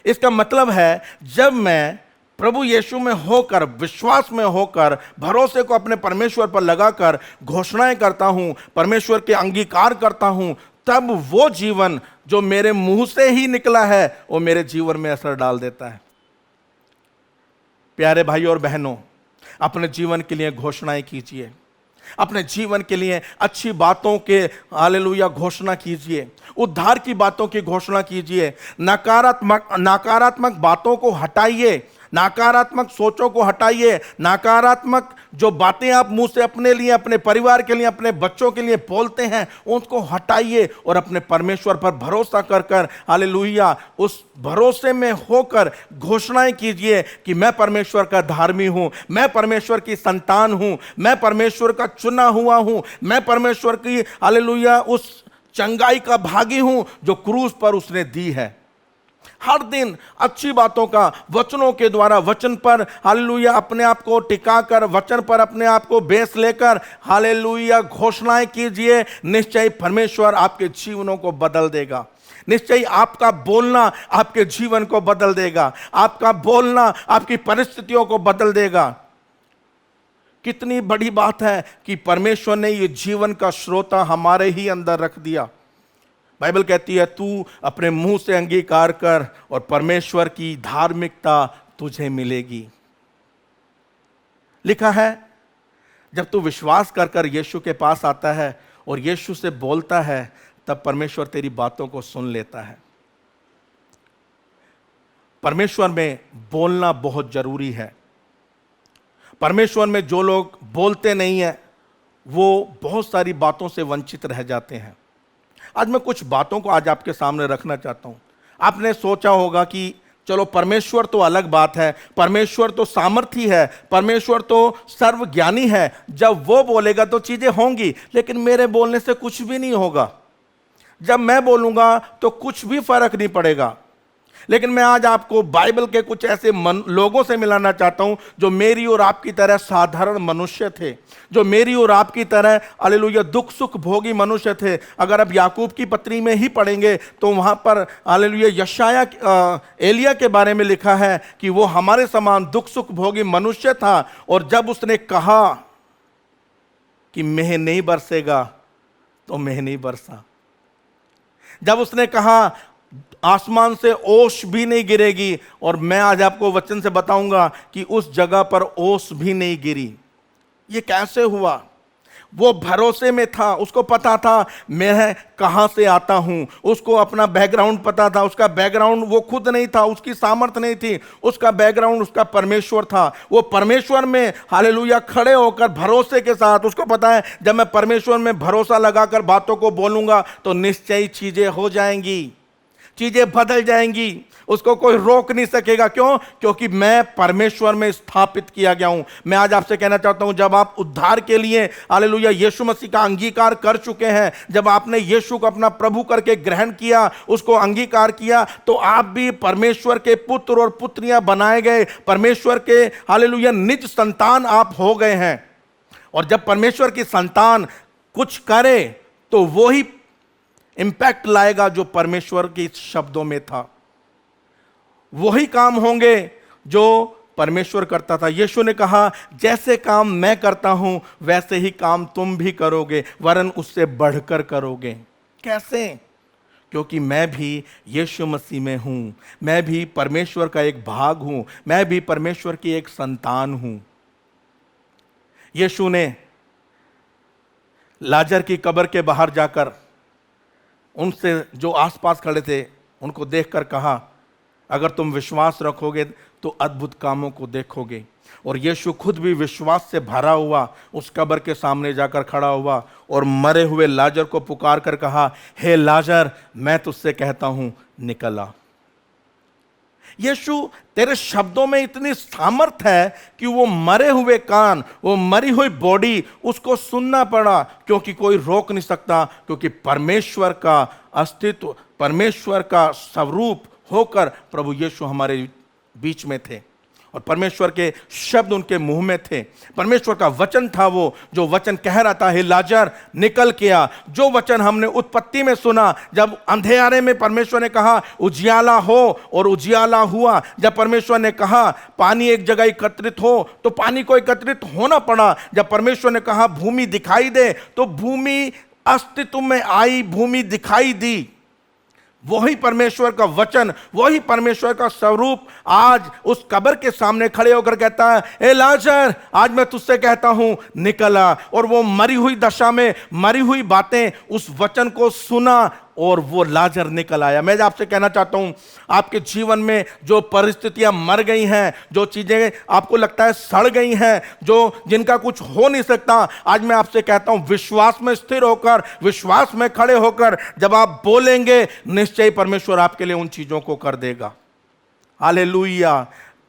इसका मतलब है जब मैं प्रभु यीशु में होकर, विश्वास में होकर, भरोसे को अपने परमेश्वर पर लगाकर घोषणाएं करता हूं, परमेश्वर के अंगीकार करता हूं, तब वो जीवन जो मेरे मुंह से ही निकला है वो मेरे जीवन में असर डाल देता है। प्यारे भाई और बहनों, अपने जीवन के लिए घोषणाएं कीजिए। अपने जीवन के लिए अच्छी बातों के हालेलुया घोषणा कीजिए। उद्धार की बातों की घोषणा कीजिए। नकारात्मक बातों को हटाइए, नकारात्मक सोचों को हटाइए। नकारात्मक जो बातें आप मुंह से अपने लिए, अपने परिवार के लिए, अपने बच्चों के लिए बोलते हैं, उनको हटाइए और अपने परमेश्वर पर भरोसा कर कर हालेलुया उस भरोसे में होकर घोषणाएं कीजिए कि मैं परमेश्वर का धार्मी हूं, मैं परमेश्वर की संतान हूं, मैं परमेश्वर का चुना हुआ हूं, मैं परमेश्वर की हालेलुया उस चंगाई का भागी हूं जो क्रूस पर उसने दी है। हर दिन अच्छी बातों का वचनों के द्वारा, वचन पर हालेलुया अपने आप को टिकाकर, वचन पर अपने आप को बेस लेकर हालेलुया घोषणाएं कीजिए। निश्चय परमेश्वर आपके जीवनों को बदल देगा। निश्चय आपका बोलना आपके जीवन को बदल देगा। आपका बोलना आपकी परिस्थितियों को बदल देगा। कितनी बड़ी बात है कि परमेश्वर ने ये जीवन का श्रोता हमारे ही अंदर रख दिया। बाइबल कहती है तू अपने मुंह से अंगीकार कर और परमेश्वर की धार्मिकता तुझे मिलेगी। लिखा है जब तू विश्वास कर कर यीशु के पास आता है और यीशु से बोलता है, तब परमेश्वर तेरी बातों को सुन लेता है। परमेश्वर में बोलना बहुत जरूरी है। परमेश्वर में जो लोग बोलते नहीं है वो बहुत सारी बातों से वंचित रह जाते हैं। आज मैं कुछ बातों को आज आपके सामने रखना चाहता हूं। आपने सोचा होगा कि चलो परमेश्वर तो अलग बात है, परमेश्वर तो सामर्थी है, परमेश्वर तो सर्वज्ञानी है, जब वो बोलेगा तो चीजें होंगी, लेकिन मेरे बोलने से कुछ भी नहीं होगा। जब मैं बोलूंगा तो कुछ भी फर्क नहीं पड़ेगा। लेकिन मैं आज आपको बाइबल के कुछ ऐसे लोगों से मिलाना चाहता हूं जो मेरी और आपकी तरह साधारण मनुष्य थे, जो मेरी और आपकी तरह हालेलुया दुख सुख भोगी मनुष्य थे। अगर आप याकूब की पत्री में ही पढ़ेंगे तो वहां पर हालेलुया यशाया एलिया के बारे में लिखा है कि वो हमारे समान दुख सुख भोगी मनुष्य था। और जब उसने कहा कि मेह नहीं बरसेगा तो मेह नहीं बरसा। जब उसने कहा आसमान से ओस भी नहीं गिरेगी, और मैं आज आपको वचन से बताऊंगा कि उस जगह पर ओस भी नहीं गिरी। ये कैसे हुआ? वो भरोसे में था, उसको पता था मैं कहां से आता हूं, उसको अपना बैकग्राउंड पता था। उसका बैकग्राउंड वो खुद नहीं था, उसकी सामर्थ नहीं थी, उसका बैकग्राउंड उसका परमेश्वर था। वो परमेश्वर में हालेलुया खड़े होकर भरोसे के साथ, उसको पता है जब मैं परमेश्वर में भरोसा लगाकर बातों को बोलूंगा तो निश्चय चीजें हो जाएंगी, चीजें बदल जाएंगी, उसको कोई रोक नहीं सकेगा। क्यों? क्योंकि मैं परमेश्वर में स्थापित किया गया हूं। मैं आज आपसे कहना चाहता हूं जब आप उद्धार के लिए हालेलुया यीशु मसीह का अंगीकार कर चुके हैं, जब आपने यीशु को अपना प्रभु करके ग्रहण किया, उसको अंगीकार किया, तो आप भी परमेश्वर के पुत्र और पुत्रियां बनाए गए, परमेश्वर के हालेलुया निज संतान आप हो गए हैं। और जब परमेश्वर की संतान कुछ करे तो वो ही इंपैक्ट लाएगा जो परमेश्वर के शब्दों में था। वही काम होंगे जो परमेश्वर करता था। यीशु ने कहा, जैसे काम मैं करता हूं वैसे ही काम तुम भी करोगे, वरन उससे बढ़कर करोगे। कैसे? क्योंकि मैं भी यीशु मसीह में हूं, मैं भी परमेश्वर का एक भाग हूं, मैं भी परमेश्वर की एक संतान हूं। यीशु ने लाजर की कब्र के बाहर जाकर उनसे जो आसपास खड़े थे उनको देखकर कहा, अगर तुम विश्वास रखोगे तो अद्भुत कामों को देखोगे। और यीशु खुद भी विश्वास से भरा हुआ उस कब्र के सामने जाकर खड़ा हुआ और मरे हुए लाजर को पुकार कर कहा, हे लाजर, मैं तुझसे कहता हूं, निकल आ। यीशु, तेरे शब्दों में इतनी सामर्थ है कि वो मरे हुए कान, वो मरी हुई बॉडी, उसको सुनना पड़ा, क्योंकि कोई रोक नहीं सकता, क्योंकि परमेश्वर का अस्तित्व, परमेश्वर का स्वरूप होकर प्रभु यीशु हमारे बीच में थे और परमेश्वर के शब्द उनके मुंह में थे। परमेश्वर का वचन था वो, जो वचन कह रहा था, हे लाजर निकल के आ। जो वचन हमने उत्पत्ति में सुना, जब अंधेरे में परमेश्वर ने कहा उजियाला हो और उजियाला हुआ। जब परमेश्वर ने कहा पानी एक जगह एकत्रित हो तो पानी को एकत्रित होना पड़ा। जब परमेश्वर ने कहा भूमि दिखाई दे तो भूमि अस्तित्व में आई, भूमि दिखाई दी। वही परमेश्वर का वचन, वही परमेश्वर का स्वरूप आज उस कब्र के सामने खड़े होकर कहता है, ए लाजर, आज मैं तुझसे कहता हूं, निकल आ। और वो मरी हुई दशा में मरी हुई बातें, उस वचन को सुना और वो लाजर निकल आया। मैं आपसे कहना चाहता हूं, आपके जीवन में जो परिस्थितियां मर गई हैं, जो चीजें आपको लगता है सड़ गई हैं, जो जिनका कुछ हो नहीं सकता, आज मैं आपसे कहता हूं, विश्वास में स्थिर होकर, विश्वास में खड़े होकर जब आप बोलेंगे, निश्चय परमेश्वर आपके लिए उन चीजों को कर देगा। हालेलुया।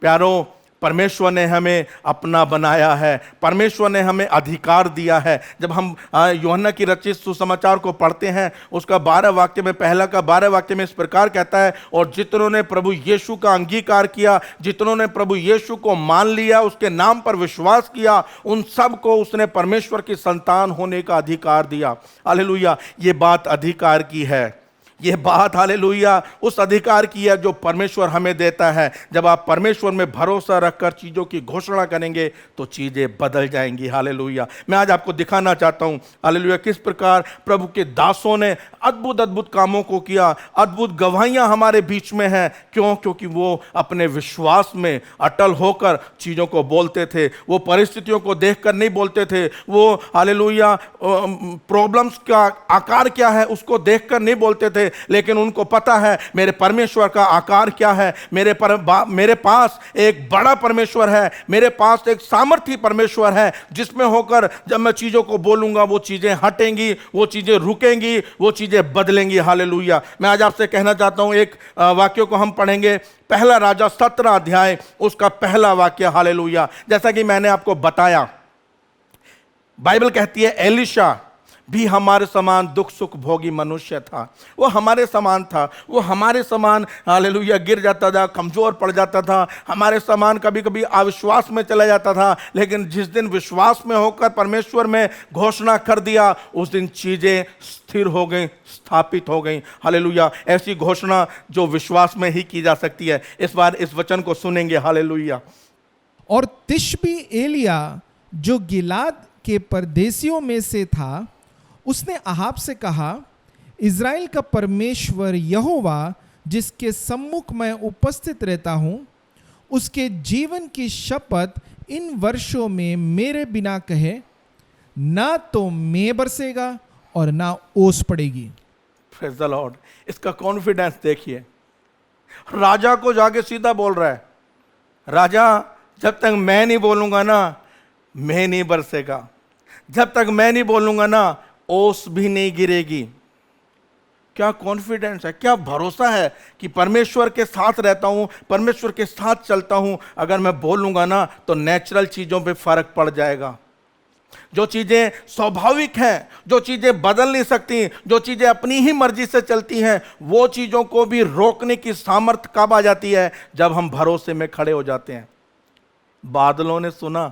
प्यारों, परमेश्वर ने हमें अपना बनाया है, परमेश्वर ने हमें अधिकार दिया है। जब हम यूहन्ना की रचित सुसमाचार को पढ़ते हैं, उसका 12 वाक्य में, पहला का 12 वाक्य में इस प्रकार कहता है, और जितनों ने प्रभु यीशु का अंगीकार किया, जितनों ने प्रभु यीशु को मान लिया, उसके नाम पर विश्वास किया, उन सब को उसने परमेश्वर की संतान होने का अधिकार दिया। हालेलुया। ये बात अधिकार की है, यह बात हालेलुया उस अधिकार की है जो परमेश्वर हमें देता है। जब आप परमेश्वर में भरोसा रखकर चीज़ों की घोषणा करेंगे तो चीज़ें बदल जाएंगी। हालेलुया। मैं आज आपको दिखाना चाहता हूं, हालेलुया, किस प्रकार प्रभु के दासों ने अद्भुत अद्भुत कामों को किया। अद्भुत गवाहियां हमारे बीच में हैं। क्यों? क्योंकि वो अपने विश्वास में अटल होकर चीज़ों को बोलते थे। वो परिस्थितियों को देखकर नहीं बोलते थे। वो हालेलुया प्रॉब्लम्स का आकार क्या है उसको देखकर नहीं बोलते थे, लेकिन उनको पता है मेरे परमेश्वर का आकार क्या है। मेरे पास एक बड़ा परमेश्वर है, मेरे पास एक सामर्थी परमेश्वर है, जिसमें होकर जब मैं चीजों को बोलूंगा वो चीजें हटेंगी, वो चीजें रुकेंगी, वो चीजें बदलेंगी। हालेलुया। मैं आज आपसे कहना चाहता हूं, एक वाक्य को हम पढ़ेंगे, पहला राजा 17 अध्याय उसका पहला वाक्य। हालेलुया। जैसा कि मैंने आपको बताया, बाइबल कहती है एलीशा भी हमारे समान दुख सुख भोगी मनुष्य था। वो हमारे समान था, वो हमारे समान हालेलुया गिर जाता था, कमजोर पड़ जाता था, हमारे समान कभी कभी अविश्वास में चला जाता था। लेकिन जिस दिन विश्वास में होकर परमेश्वर में घोषणा कर दिया, उस दिन चीजें स्थिर हो गई, स्थापित हो गई। हालेलुया। ऐसी घोषणा जो विश्वास में ही की जा सकती है। इस बार इस वचन को सुनेंगे। हालेलुया। और तिशबी एलिया जो गिलाद के परदेसियों में से था, उसने अहाब से कहा, इज़राइल का परमेश्वर यहोवा जिसके सम्मुख मैं उपस्थित रहता हूं, उसके जीवन की शपथ इन वर्षों में मेरे बिना कहे, ना तो मेंह बरसेगा और ना ओस पड़ेगी। Praise the Lord. इसका कॉन्फिडेंस देखिए। राजा को जाके सीधा बोल रहा है, राजा जब तक मैं नहीं बोलूंगा ना मेंह नहीं बरसेगा, जब तक मैं नहीं बोलूंगा ना ओस भी नहीं गिरेगी। क्या कॉन्फिडेंस है, क्या भरोसा है कि परमेश्वर के साथ रहता हूं, परमेश्वर के साथ चलता हूं। अगर मैं बोलूंगा ना तो नेचुरल चीजों पे फर्क पड़ जाएगा। जो चीजें स्वाभाविक हैं, जो चीजें बदल नहीं सकती, जो चीजें अपनी ही मर्जी से चलती हैं, वो चीजों को भी रोकने की सामर्थ्य कब आ जाती है? जब हम भरोसे में खड़े हो जाते हैं। बादलों ने सुना,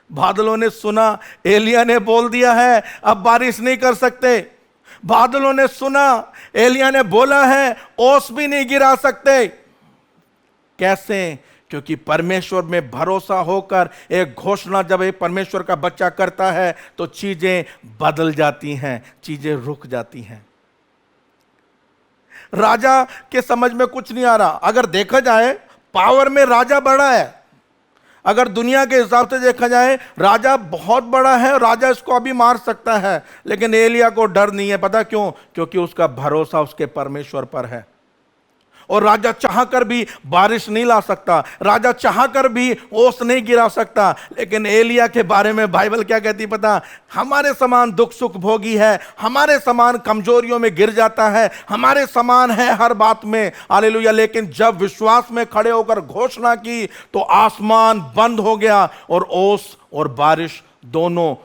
बादलों ने सुना, एलिया ने बोल दिया है अब बारिश नहीं कर सकते। बादलों ने सुना, एलिया ने बोला है ओस भी नहीं गिरा सकते। कैसे? क्योंकि परमेश्वर में भरोसा होकर एक घोषणा जब एक परमेश्वर का बच्चा करता है तो चीजें बदल जाती हैं, चीजें रुक जाती हैं। राजा के समझ में कुछ नहीं आ रहा। अगर देखा जाए पावर में राजा बड़ा है, अगर दुनिया के हिसाब से देखा जाए राजा बहुत बड़ा है, राजा इसको अभी मार सकता है, लेकिन एलिया को डर नहीं है। पता क्यों? क्योंकि उसका भरोसा उसके परमेश्वर पर है। और राजा चाहकर भी बारिश नहीं ला सकता, राजा चाहकर भी ओस नहीं गिरा सकता, लेकिन एलिया के बारे में बाइबल क्या कहती पता? हमारे समान दुख सुख भोगी है, हमारे समान कमजोरियों में गिर जाता है, हमारे समान है हर बात में। हालेलुया। लेकिन जब विश्वास में खड़े होकर घोषणा की तो आसमान बंद हो गया और ओस और बारिश दोनों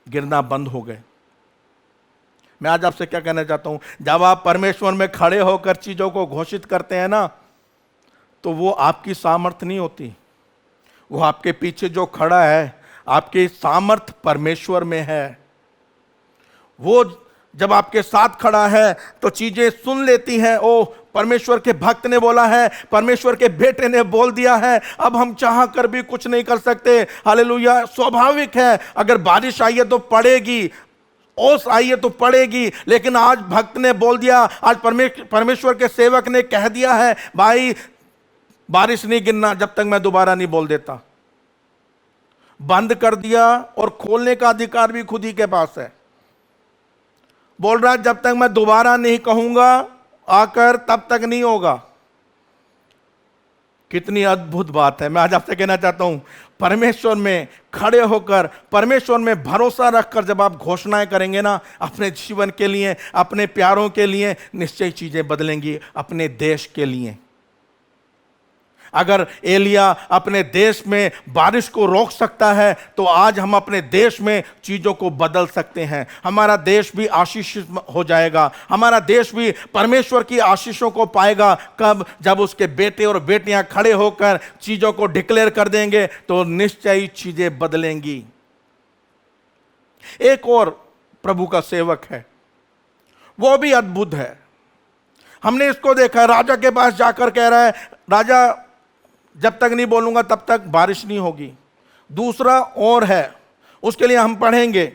गिरना बंद हो गए। मैं आज आपसे क्या कहना चाहता हूं, जब आप परमेश्वर में खड़े होकर चीजों को घोषित करते हैं ना, तो वो आपकी सामर्थ नहीं होती, वो आपके पीछे जो खड़ा है, आपकी सामर्थ परमेश्वर में है। वो जब आपके साथ खड़ा है तो चीजें सुन लेती हैं। ओ, परमेश्वर के भक्त ने बोला है, परमेश्वर के बेटे ने बोल दिया है, अब हम चाह कर भी कुछ नहीं कर सकते। हालेलुया। स्वाभाविक है, अगर बारिश आई है तो पड़ेगी, ओस आई है तो पड़ेगी, लेकिन आज भक्त ने बोल दिया, आज परमेश्वर के सेवक ने कह दिया है, भाई बारिश नहीं गिरना जब तक मैं दोबारा नहीं बोल देता। बंद कर दिया और खोलने का अधिकार भी खुद ही के पास है। बोल रहा है जब तक मैं दोबारा नहीं कहूंगा आकर तब तक नहीं होगा। कितनी अद्भुत बात है। मैं आज आपसे कहना चाहता हूं, परमेश्वर में खड़े होकर, परमेश्वर में भरोसा रखकर जब आप घोषणाएं करेंगे ना अपने जीवन के लिए, अपने प्यारों के लिए, निश्चय चीजें बदलेंगी, अपने देश के लिए। अगर एलिया अपने देश में बारिश को रोक सकता है तो आज हम अपने देश में चीजों को बदल सकते हैं। हमारा देश भी आशीषित हो जाएगा, हमारा देश भी परमेश्वर की आशीषों को पाएगा। कब? जब उसके बेटे और बेटियां खड़े होकर चीजों को डिक्लेयर कर देंगे तो निश्चय चीजें बदलेंगी। एक और प्रभु का सेवक है, वो भी अद्भुत है। हमने इसको देखा, राजा के पास जाकर कह रहा है, राजा जब तक नहीं बोलूंगा तब तक बारिश नहीं होगी। दूसरा और है, उसके लिए हम पढ़ेंगे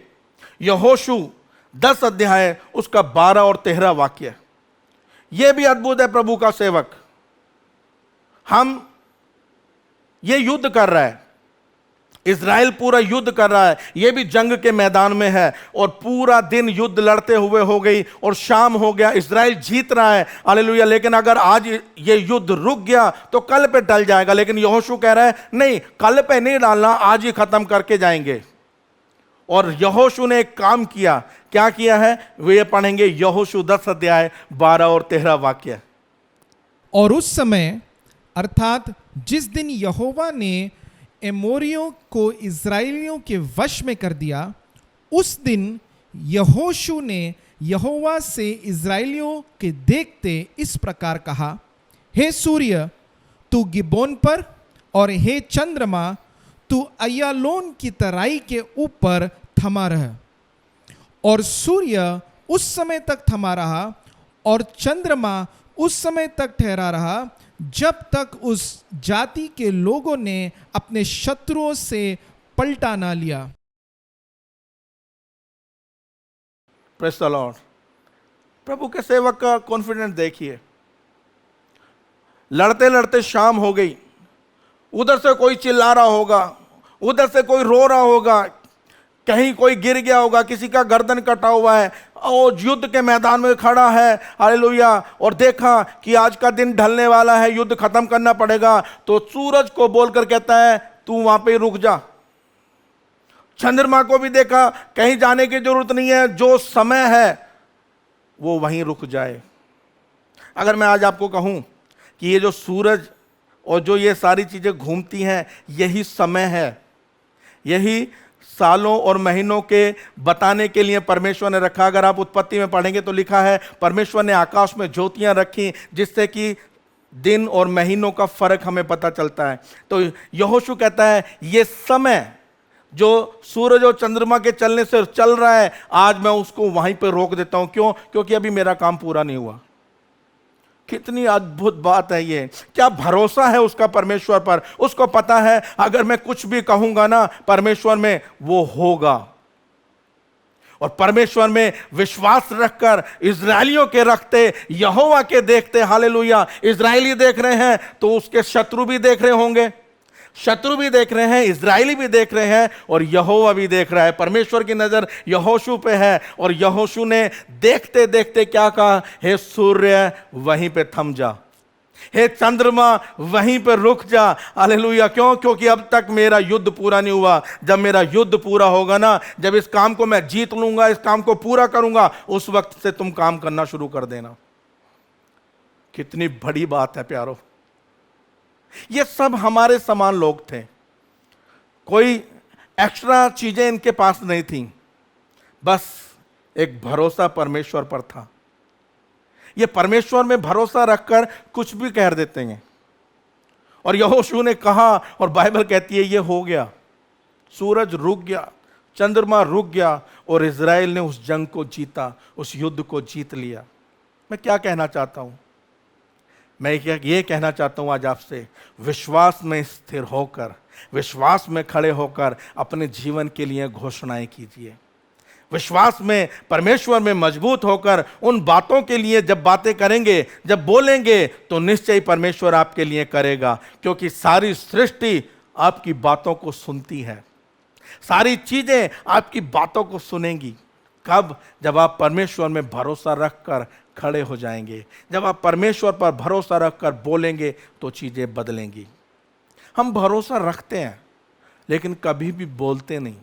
यहोशू 10 अध्याय उसका 12 और 13 वाक्य। यह भी अद्भुत है प्रभु का सेवक। ये युद्ध कर रहा है, इज़राइल पूरा युद्ध कर रहा है, यह भी जंग के मैदान में है और पूरा दिन युद्ध लड़ते हुए हो गई और शाम हो गया, इज़राइल जीत रहा है। हालेलुया। लेकिन अगर आज ये युद्ध रुक गया तो कल पे टल जाएगा, लेकिन यहोशू कह रहा है नहीं, कल पे नहीं डालना, आज ही खत्म करके जाएंगे। और यहोशू ने एक काम किया। क्या किया है वे पढ़ेंगे, यहोशू 10 अध्याय 12 और 13 वाक्य। और उस समय अर्थात जिस दिन यहोवा ने एमोरियों को इज़राइलियों के वश में कर दिया, उस दिन यहोशू ने यहोवा से इज़राइलियों के देखते इस प्रकार कहा, हे सूर्य तू गिबोन पर, और हे चंद्रमा तू अय्यालोन की तराई के ऊपर थमा रह। और सूर्य उस समय तक थमा रहा और चंद्रमा उस समय तक ठहरा रहा जब तक उस जाति के लोगों ने अपने शत्रुओं से पलटा ना लिया। Praise the Lord. प्रभु के सेवक का कॉन्फिडेंस देखिए। लड़ते लड़ते शाम हो गई, उधर से कोई चिल्ला रहा होगा, उधर से कोई रो रहा होगा, कहीं कोई गिर गया होगा, किसी का गर्दन कटा हुआ है और युद्ध के मैदान में खड़ा है। हालेलुया। और देखा कि आज का दिन ढलने वाला है, युद्ध खत्म करना पड़ेगा, तो सूरज को बोलकर कहता है तू वहां पे रुक जा। चंद्रमा को भी देखा, कहीं जाने की जरूरत नहीं है, जो समय है वो वहीं रुक जाए। अगर मैं आज आपको कहूं कि ये जो सूरज और जो ये सारी चीजें घूमती हैं, यही समय है, यही सालों और महीनों के बताने के लिए परमेश्वर ने रखा। अगर आप उत्पत्ति में पढ़ेंगे तो लिखा है परमेश्वर ने आकाश में ज्योतियां रखी जिससे कि दिन और महीनों का फर्क हमें पता चलता है। तो यहोशू कहता है ये समय जो सूरज और चंद्रमा के चलने से चल रहा है, आज मैं उसको वहीं पर रोक देता हूं। क्यों? क्योंकि अभी मेरा काम पूरा नहीं हुआ। कितनी अद्भुत बात है ये, क्या भरोसा है उसका परमेश्वर पर। उसको पता है अगर मैं कुछ भी कहूंगा ना परमेश्वर में, वो होगा। और परमेश्वर में विश्वास रखकर इजरायलियों के रखते, यहोवा के देखते, हालेलुया। इजरायली देख रहे हैं तो उसके शत्रु भी देख रहे होंगे, शत्रु भी देख रहे हैं, इजरायली भी देख रहे हैं, और यहोवा भी देख रहा है। परमेश्वर की नजर यहोशू पे है, और यहोशू ने देखते देखते क्या कहा, हे सूर्य वहीं पे थम जा, हे चंद्रमा वहीं पर रुक जा। हालेलुया। क्यों? क्योंकि अब तक मेरा युद्ध पूरा नहीं हुआ। जब मेरा युद्ध पूरा होगा ना, जब इस काम को मैं जीत लूंगा, इस काम को पूरा करूंगा, उस वक्त से तुम काम करना शुरू कर देना। कितनी बड़ी बात है प्यारो। ये सब हमारे समान लोग थे, कोई एक्स्ट्रा चीजें इनके पास नहीं थी, बस एक भरोसा परमेश्वर पर था। ये परमेश्वर में भरोसा रखकर कुछ भी कह देते हैं। और यहोशू ने कहा, और बाइबल कहती है ये हो गया। सूरज रुक गया, चंद्रमा रुक गया, और इजराइल ने उस जंग को जीता, उस युद्ध को जीत लिया। मैं क्या कहना चाहता हूं? मैं ये कहना चाहता हूं आज आपसे, विश्वास में स्थिर होकर, विश्वास में खड़े होकर अपने जीवन के लिए घोषणाएं कीजिए। विश्वास में, परमेश्वर में मजबूत होकर उन बातों के लिए जब बातें करेंगे, जब बोलेंगे, तो निश्चय परमेश्वर आपके लिए करेगा। क्योंकि सारी सृष्टि आपकी बातों को सुनती है, सारी चीजें आपकी बातों को सुनेंगी। कब? जब आप परमेश्वर में भरोसा रखकर खड़े हो जाएंगे, जब आप परमेश्वर पर भरोसा रखकर बोलेंगे, तो चीजें बदलेंगी। हम भरोसा रखते हैं लेकिन कभी भी बोलते नहीं।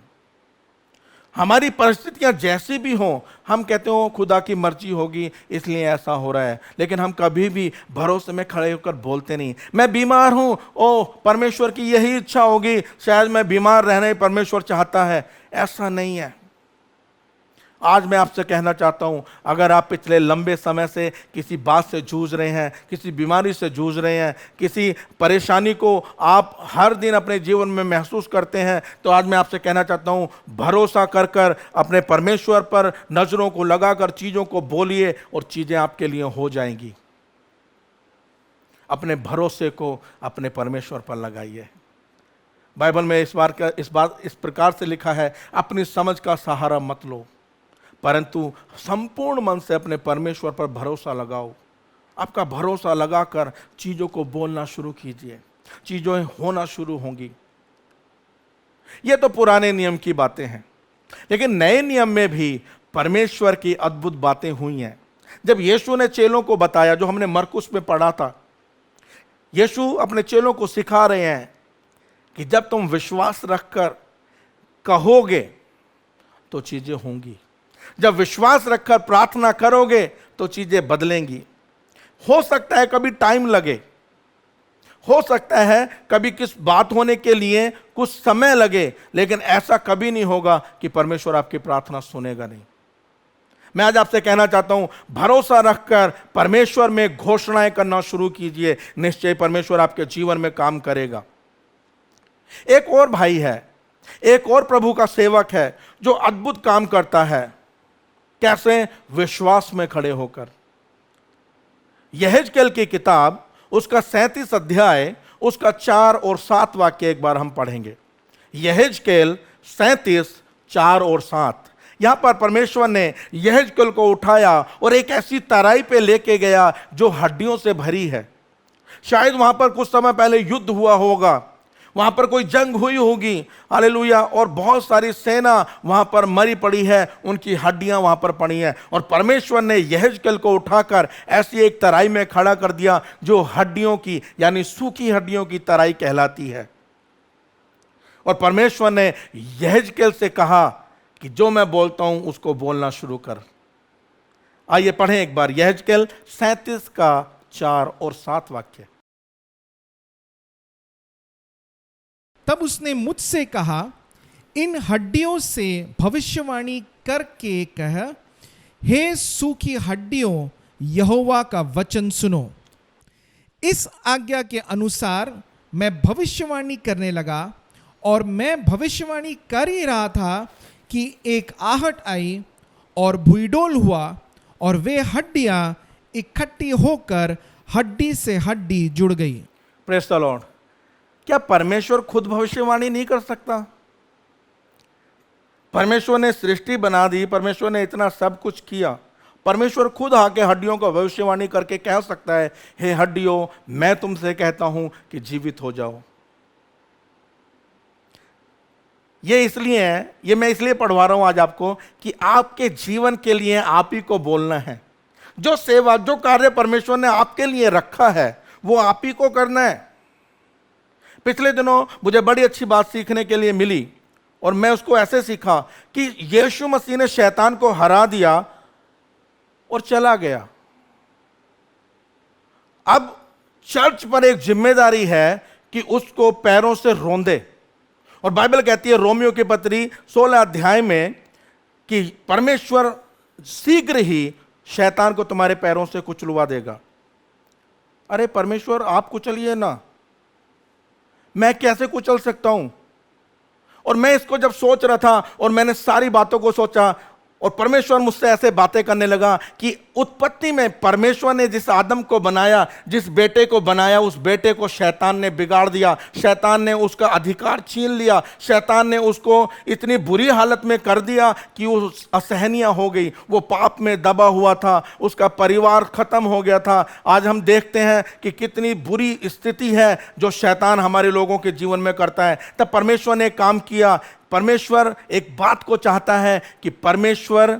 हमारी परिस्थितियां जैसी भी हों, हम कहते हो खुदा की मर्जी होगी इसलिए ऐसा हो रहा है, लेकिन हम कभी भी भरोसे में खड़े होकर बोलते नहीं। मैं बीमार हूं, ओ परमेश्वर की यही इच्छा होगी, शायद मैं बीमार रहना परमेश्वर चाहता है। ऐसा नहीं है। आज मैं आपसे कहना चाहता हूं, अगर आप पिछले लंबे समय से किसी बात से जूझ रहे हैं, किसी बीमारी से जूझ रहे हैं, किसी परेशानी को आप हर दिन अपने जीवन में महसूस करते हैं, तो आज मैं आपसे कहना चाहता हूं, भरोसा कर कर अपने परमेश्वर पर नजरों को लगाकर चीजों को बोलिए और चीजें आपके लिए हो जाएंगी। अपने भरोसे को अपने परमेश्वर पर लगाइए। बाइबल में इस प्रकार से लिखा है, अपनी समझ का सहारा मत लो, परंतु संपूर्ण मन से अपने परमेश्वर पर भरोसा लगाओ। आपका भरोसा लगाकर चीजों को बोलना शुरू कीजिए, चीजें होना शुरू होंगी। ये तो पुराने नियम की बातें हैं, लेकिन नए नियम में भी परमेश्वर की अद्भुत बातें हुई हैं। जब यीशु ने चेलों को बताया, जो हमने मरकुस में पढ़ा था, यीशु अपने चेलों को सिखा रहे हैं कि जब तुम विश्वास रखकर कहोगे तो चीजें होंगी, जब विश्वास रखकर प्रार्थना करोगे तो चीजें बदलेंगी। हो सकता है कभी टाइम लगे, हो सकता है कभी किस बात होने के लिए कुछ समय लगे, लेकिन ऐसा कभी नहीं होगा कि परमेश्वर आपकी प्रार्थना सुनेगा नहीं। मैं आज आपसे कहना चाहता हूं, भरोसा रखकर परमेश्वर में घोषणाएं करना शुरू कीजिए, निश्चय परमेश्वर आपके जीवन में काम करेगा। एक और भाई है, एक और प्रभु का सेवक है जो अद्भुत काम करता है। कैसे? विश्वास में खड़े होकर। यहेजकेल की किताब, उसका 37 अध्याय, उसका 4 और 7 वाक्य एक बार हम पढ़ेंगे। यहेजकेल 37, 4 और 7। यहां पर परमेश्वर ने यहेजकेल को उठाया और एक ऐसी तराई पे लेके गया जो हड्डियों से भरी है। शायद वहां पर कुछ समय पहले युद्ध हुआ होगा, वहां पर कोई जंग हुई होगी, हालेलुया, और बहुत सारी सेना वहां पर मरी पड़ी है, उनकी हड्डियां वहां पर पड़ी हैं। और परमेश्वर ने यहेजकेल को उठाकर ऐसी एक तराई में खड़ा कर दिया जो हड्डियों की, यानी सूखी हड्डियों की तराई कहलाती है। और परमेश्वर ने यहेजकेल से कहा कि जो मैं बोलता हूं उसको बोलना शुरू कर। आइए पढ़ें एक बार यहेजकेल 37 का 4 और 7 वाक्य। तब उसने मुझसे कहा, इन हड्डियों से भविष्यवाणी करके कह, हे सूखी हड्डियों, यहोवा का वचन सुनो। इस आज्ञा के अनुसार मैं भविष्यवाणी करने लगा, और मैं भविष्यवाणी कर ही रहा था कि एक आहट आई और भुईडोल हुआ, और वे हड्डियां इकट्ठी होकर हड्डी से हड्डी जुड़ गई। Praise the Lord. क्या परमेश्वर खुद भविष्यवाणी नहीं कर सकता? परमेश्वर ने सृष्टि बना दी, परमेश्वर ने इतना सब कुछ किया, परमेश्वर खुद आके हड्डियों को भविष्यवाणी करके कह सकता है, हे हड्डियों, मैं तुमसे कहता हूं कि जीवित हो जाओ। ये इसलिए है, ये मैं इसलिए पढ़वा रहा हूं आज आपको कि आपके जीवन के लिए आप ही को बोलना है। जो सेवा, जो कार्य परमेश्वर ने आपके लिए रखा है वो आप ही को करना है। पिछले दिनों मुझे बड़ी अच्छी बात सीखने के लिए मिली और मैं उसको ऐसे सीखा कि यीशु मसीह ने शैतान को हरा दिया और चला गया। अब चर्च पर एक जिम्मेदारी है कि उसको पैरों से रौंदे। और बाइबल कहती है रोमियो की पत्री 16 अध्याय में कि परमेश्वर शीघ्र ही शैतान को तुम्हारे पैरों से कुचलवा देगा। अरे परमेश्वर, आप कुचलिए ना, मैं कैसे कुचल सकता हूं? और मैं इसको जब सोच रहा था और मैंने सारी बातों को सोचा और परमेश्वर मुझसे ऐसे बातें करने लगा कि उत्पत्ति में परमेश्वर ने जिस आदम को बनाया, जिस बेटे को बनाया, उस बेटे को शैतान ने बिगाड़ दिया, शैतान ने उसका अधिकार छीन लिया, शैतान ने उसको इतनी बुरी हालत में कर दिया कि वो असहनीय हो गई, वो पाप में दबा हुआ था, उसका परिवार खत्म हो गया था। आज हम देखते हैं कि कितनी बुरी स्थिति है जो शैतान हमारे लोगों के जीवन में करता है। तब परमेश्वर ने एक काम किया। परमेश्वर एक बात को चाहता है कि परमेश्वर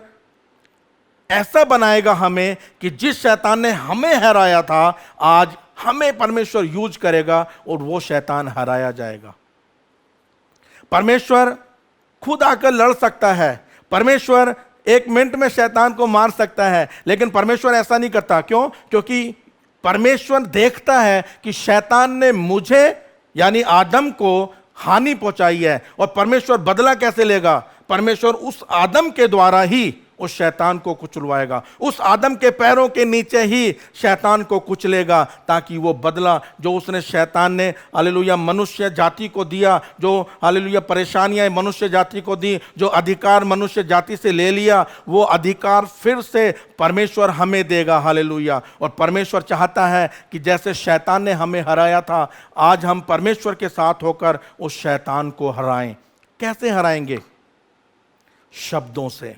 ऐसा बनाएगा हमें कि जिस शैतान ने हमें हराया था, आज हमें परमेश्वर यूज करेगा और वो शैतान हराया जाएगा। परमेश्वर खुद आकर लड़ सकता है, परमेश्वर 1 मिनट में शैतान को मार सकता है, लेकिन परमेश्वर ऐसा नहीं करता। क्यों? क्योंकि परमेश्वर देखता है कि शैतान ने मुझे यानी आदम को हानि पहुंचाई है और परमेश्वर बदला कैसे लेगा? परमेश्वर उस आदम के द्वारा ही उस शैतान को कुचलवाएगा, उस आदम के पैरों के नीचे ही शैतान को कुचलेगा, ताकि वो बदला जो उसने शैतान ने हालेलुया मनुष्य जाति को दिया, जो हालेलुया परेशानियां मनुष्य जाति को दी, जो अधिकार मनुष्य जाति से ले लिया, वो अधिकार फिर से परमेश्वर हमें देगा। हालेलुया। और परमेश्वर चाहता है कि जैसे शैतान ने हमें हराया था, आज हम परमेश्वर के साथ होकर उस शैतान को हराएं। कैसे हराएंगे? शब्दों से।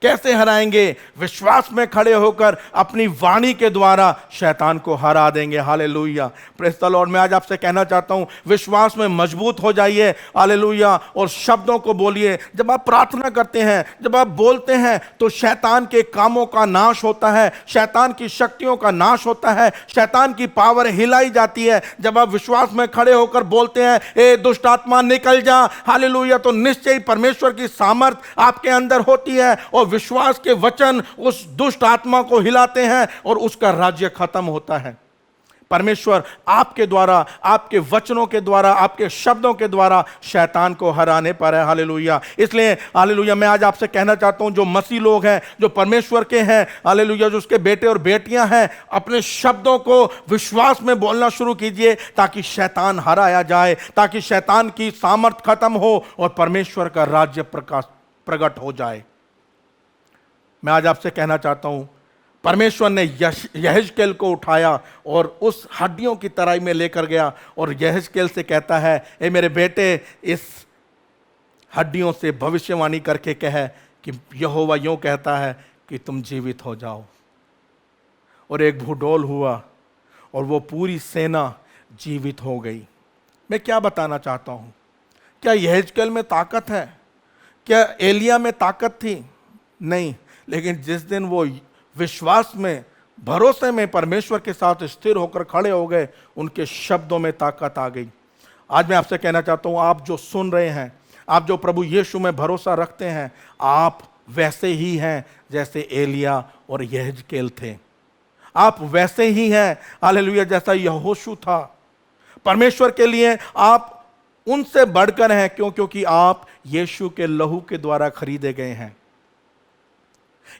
कैसे हराएंगे? विश्वास में खड़े होकर अपनी वाणी के द्वारा शैतान को हरा देंगे। हालेलुया। Praise the Lord. मैं आज आपसे कहना चाहता हूं, विश्वास में मजबूत हो जाइए। हालेलुया। और शब्दों को बोलिए। जब आप प्रार्थना करते हैं, जब आप बोलते हैं, तो शैतान के कामों का नाश होता है, शैतान की शक्तियों का नाश होता है, शैतान की पावर हिलाई जाती है। जब आप विश्वास में खड़े होकर बोलते हैं, ए दुष्ट आत्मा निकल जा, हालेलुया, तो निश्चय ही परमेश्वर की सामर्थ आपके अंदर होती है और विश्वास के वचन उस दुष्ट आत्मा को हिलाते हैं और उसका राज्य खत्म होता है। परमेश्वर आपके द्वारा, आपके वचनों के द्वारा, आपके शब्दों के द्वारा शैतान को हराने पर है। हालेलुया। इसलिए हालेलुया मैं आज आपसे कहना चाहता हूं, जो मसीह लोग हैं, जो परमेश्वर के हैं, हालेलुया, जो उसके बेटे और बेटियां हैं, अपने शब्दों को विश्वास में बोलना शुरू कीजिए, ताकि शैतान हराया जाए, ताकि शैतान की सामर्थ खत्म हो और परमेश्वर का राज्य प्रकट हो जाए। मैं आज आपसे कहना चाहता हूं, परमेश्वर ने यहेजकेल को उठाया और उस हड्डियों की तराई में लेकर गया और यहेजकेल से कहता है, ए मेरे बेटे, इस हड्डियों से भविष्यवाणी करके कह कि यहोवा यूं कहता है कि तुम जीवित हो जाओ। और एक भूडोल हुआ और वो पूरी सेना जीवित हो गई। मैं क्या बताना चाहता हूं? क्या यहेजकेल में ताकत है? क्या एलिया में ताकत थी? नहीं। लेकिन जिस दिन वो विश्वास में, भरोसे में परमेश्वर के साथ स्थिर होकर खड़े हो गए, उनके शब्दों में ताकत आ गई। आज मैं आपसे कहना चाहता हूं, आप जो सुन रहे हैं, आप जो प्रभु यीशु में भरोसा रखते हैं, आप वैसे ही हैं जैसे एलिया और यहेजकेल थे। आप वैसे ही हैं, हालेलुया, जैसा यहोशू था। परमेश्वर के लिए आप उनसे बढ़कर हैं। क्यों? क्योंकि आप यीशु के लहू के द्वारा खरीदे गए हैं।